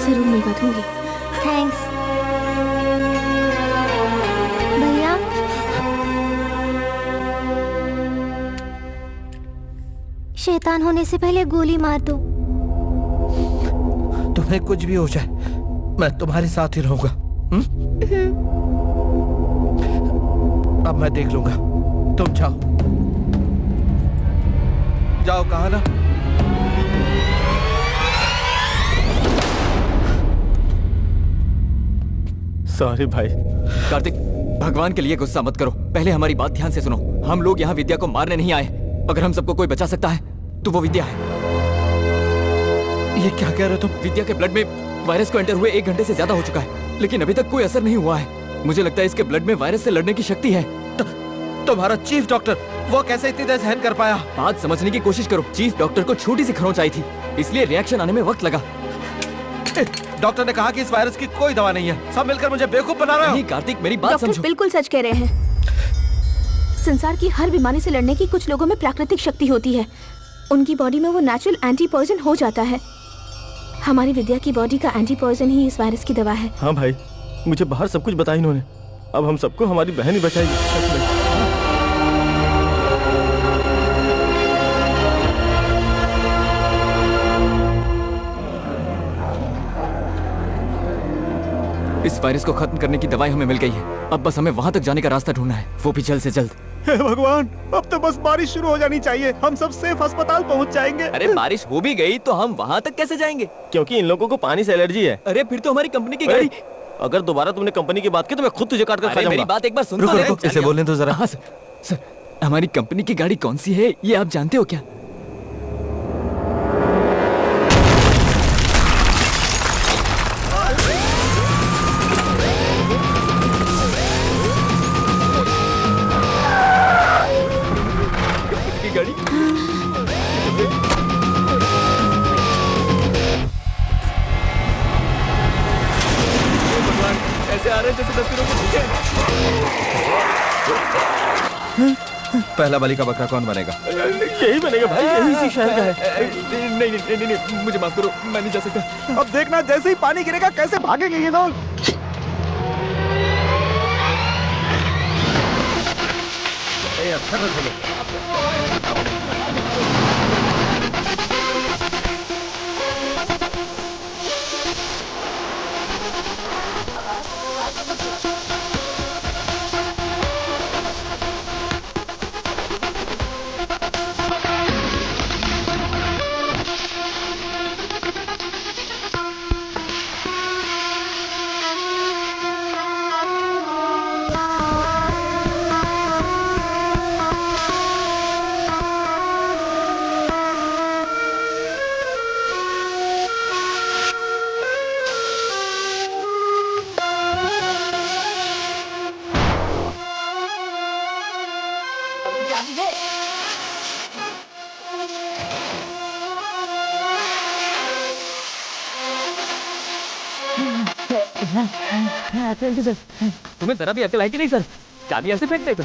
जरूर मिलवा दूंगी। थैंक्स भैया। शैतान होने से पहले गोली मार दो। तुम्हें कुछ भी हो जाए, मैं तुम्हारे साथ ही रहूंगा। अब मैं देख लूंगा। तुम जाओ जाओ, कहा ना। सॉरी भाई। कार्तिक, भगवान के लिए गुस्सा मत करो, पहले हमारी बात ध्यान से सुनो। हम लोग यहाँ विद्या को मारने नहीं आए। अगर हम सबको कोई बचा सकता है तो वो विद्या है। ये क्या कह रहे हो तुम? विद्या के ब्लड में वायरस को एंटर हुए 1 घंटे से ज्यादा हो चुका है, लेकिन अभी तक कोई असर नहीं हुआ है। मुझे लगता है इसके ब्लड में वायरस से लड़ने की शक्ति है। तुम्हारा चीफ डॉक्टर, वो कैसे इतनी देर सहन कर पाया? बात समझने की कोशिश करो। चीफ डॉक्टर को छोटी सी खरोंच आई थी, इसलिए रिएक्शन आने में वक्त लगा। डॉक्टर ने कहा कि इस वायरस की कोई दवा नहीं है। सब मिलकर मुझे बेवकूफ बना रहे हो। नहीं कार्तिक, मेरी बात समझो। डॉक्टर बिल्कुल सच कह रहे हैं। संसार की हर बीमारी से लड़ने की कुछ लोगों में प्राकृतिक शक्ति होती है। उनकी बॉडी में वो नेचुरल एंटी पॉइजन हो जाता है। हमारी विद्या की बॉडी का एंटी पॉइजन ही इस वायरस की दवा है। हाँ भाई, मुझे बाहर सब कुछ बताया इन्होंने। अब हम सबको हमारी बहन ही बचाएगी। इस वायरस को खत्म करने की दवाई हमें मिल गई है। अब बस हमें वहाँ तक जाने का रास्ता ढूंढना है, वो भी जल्द से जल्द। हे भगवान, अब तो बस बारिश शुरू हो जानी चाहिए, हम सब सेफ अस्पताल पहुंच जाएंगे। अरे बारिश हो भी गई तो हम वहाँ तक कैसे जाएंगे? क्योंकि इन लोगों को पानी से एलर्जी है। अरे फिर तो हमारी कंपनी की गाड़ी। अगर दोबारा तुमने कंपनी की बात की तो मैं खुद तुझे काट कर खा जाऊंगा। मेरी बात एक बार सुन रुको तो ले। रुको, इसे बोलने तो जरा। हाँ सर, हमारी कंपनी की गाड़ी कौन सी है ये आप जानते हो क्या? गाड़ी ऐसे आ रहे जैसे 10 दिनों के भूखे। पहला बलि का बकरा कौन बनेगा? यही बनेगा भाई, यही इसी शहर का है। नहीं, मुझे माफ करो, मैं नहीं जा सकता। अब देखना जैसे ही पानी गिरेगा कैसे भागेंगे ये लोग। तुम्हें जरा भी अकल है कि नहीं सर? चाबी ऐसे फेंक देते?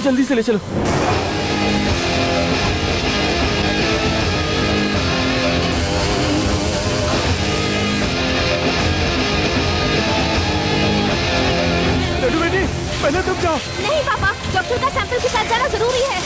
जल्दी से ले चलो। लड्डू बेटी, पहले तुम जाओ। नहीं पापा, डॉक्टर का सैंपल के साथ जाना जरूरी है।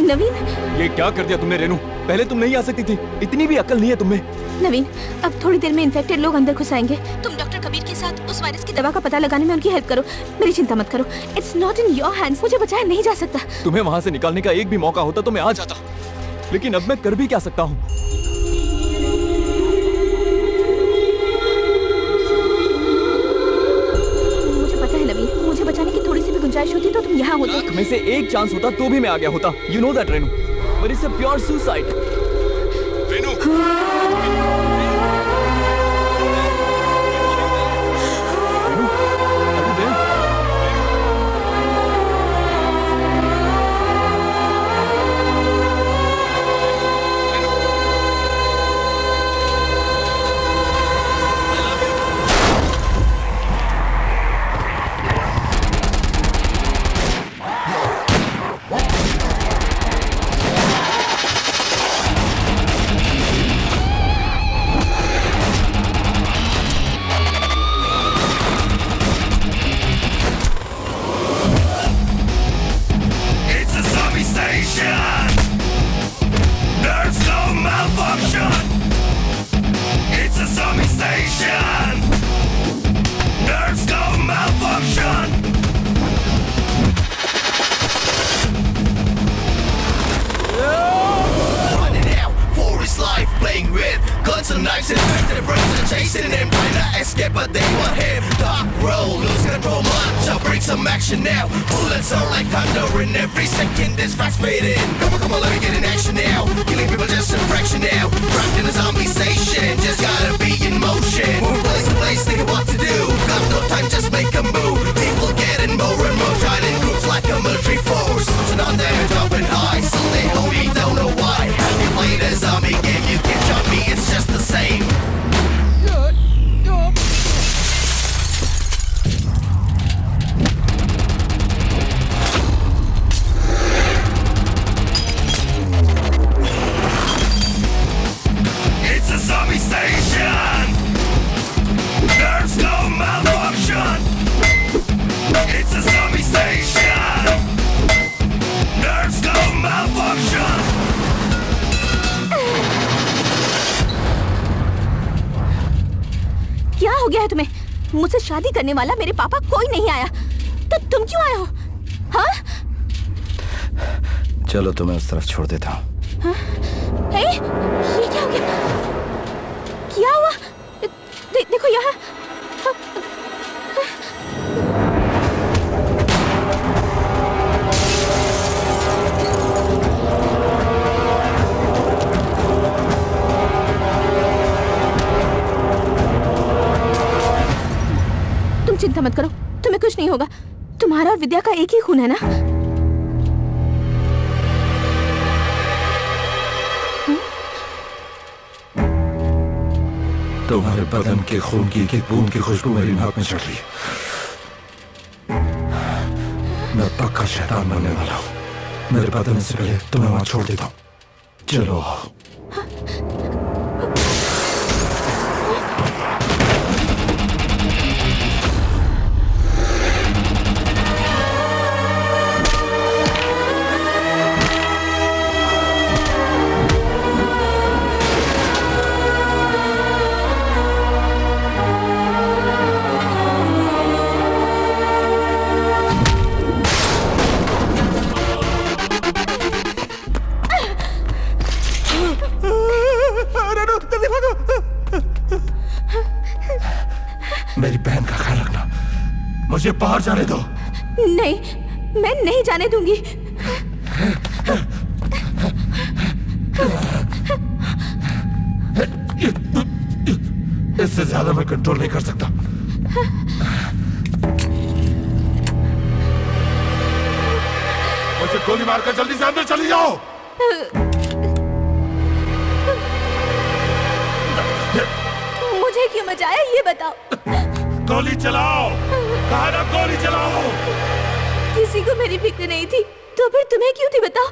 नवीन, ये क्या कर दिया तुमने रेनू? पहले तुम नहीं आ सकती थी, इतनी भी अकल नहीं है तुम्हें। नवीन, अब थोड़ी देर में इन्फेक्टेड लोग अंदर घुस आएंगे। तुम डॉक्टर कबीर के साथ उस वायरस की दवा का पता लगाने में उनकी हेल्प करो। मेरी चिंता मत करो, it's not in your hands. मुझे बचाया नहीं जा सकता। तुम्हें वहाँ से निकालने का एक भी मौका होता तो मैं आ जाता, लेकिन अब मैं कर भी क्या सकता हूँ? मुझे पता है नवीन, मुझे बचाने की थोड़ी सी भी गुंजाइश होती तो तुम यहाँ होते। में से एक चांस होता तो भी मैं आ गया होता। You know that Renu, but it's a pure suicide. मुझसे शादी करने वाला मेरे पापा कोई नहीं आया, तो तुम क्यों आए हो? हाँ? चलो तुम्हें उस तरफ छोड़ देता हूँ। ये क्या हो गया? क्या हुआ? देखो यहाँ। तुम चिंता मत करो, तुम्हें कुछ नहीं होगा। तुम्हारा और विद्या का एक ही खून है ना? तुम्हारे बदन के खून की एक बूंद की खुशबू मेरी नाक में चढ़ रही है। मैं पक्का शैतान बनने वाला हूँ। मेरे बदन से पहले तुम्हें वहां छोड़ देता हूँ। चलो। मेरी बहन का ख्याल रखना। मुझे बाहर जाने दो। नहीं, मैं नहीं जाने दूंगी। इससे ज्यादा मैं कंट्रोल नहीं कर सकता। मुझे गोली मारकर जल्दी से अंदर चली जाओ। मुझे क्यों मचाया ये बताओ। गोली चलाओ। कहा ना गोली चलाओ। किसी को मेरी फिक्र नहीं थी, तो फिर तुम्हें क्यों थी बताओ।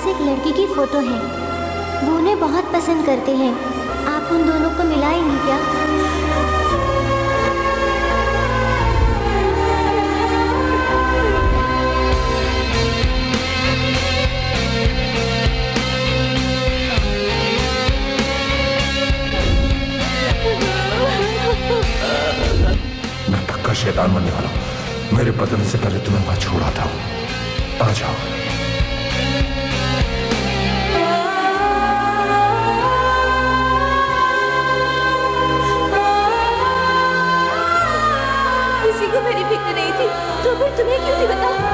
पास एक लड़की की फोटो है, वो उन्हें बहुत पसंद करते हैं। आप उन दोनों को मिलाएंगे क्या? मैं पक्का शैतान बनने वाला हूँ। मेरे बदलने से पहले तुम्हें वहां छोड़ा था। आ जाओ। किसी को मेरी फिक्र नहीं थी, तो फिर तुम्हें क्यों थी बताओ?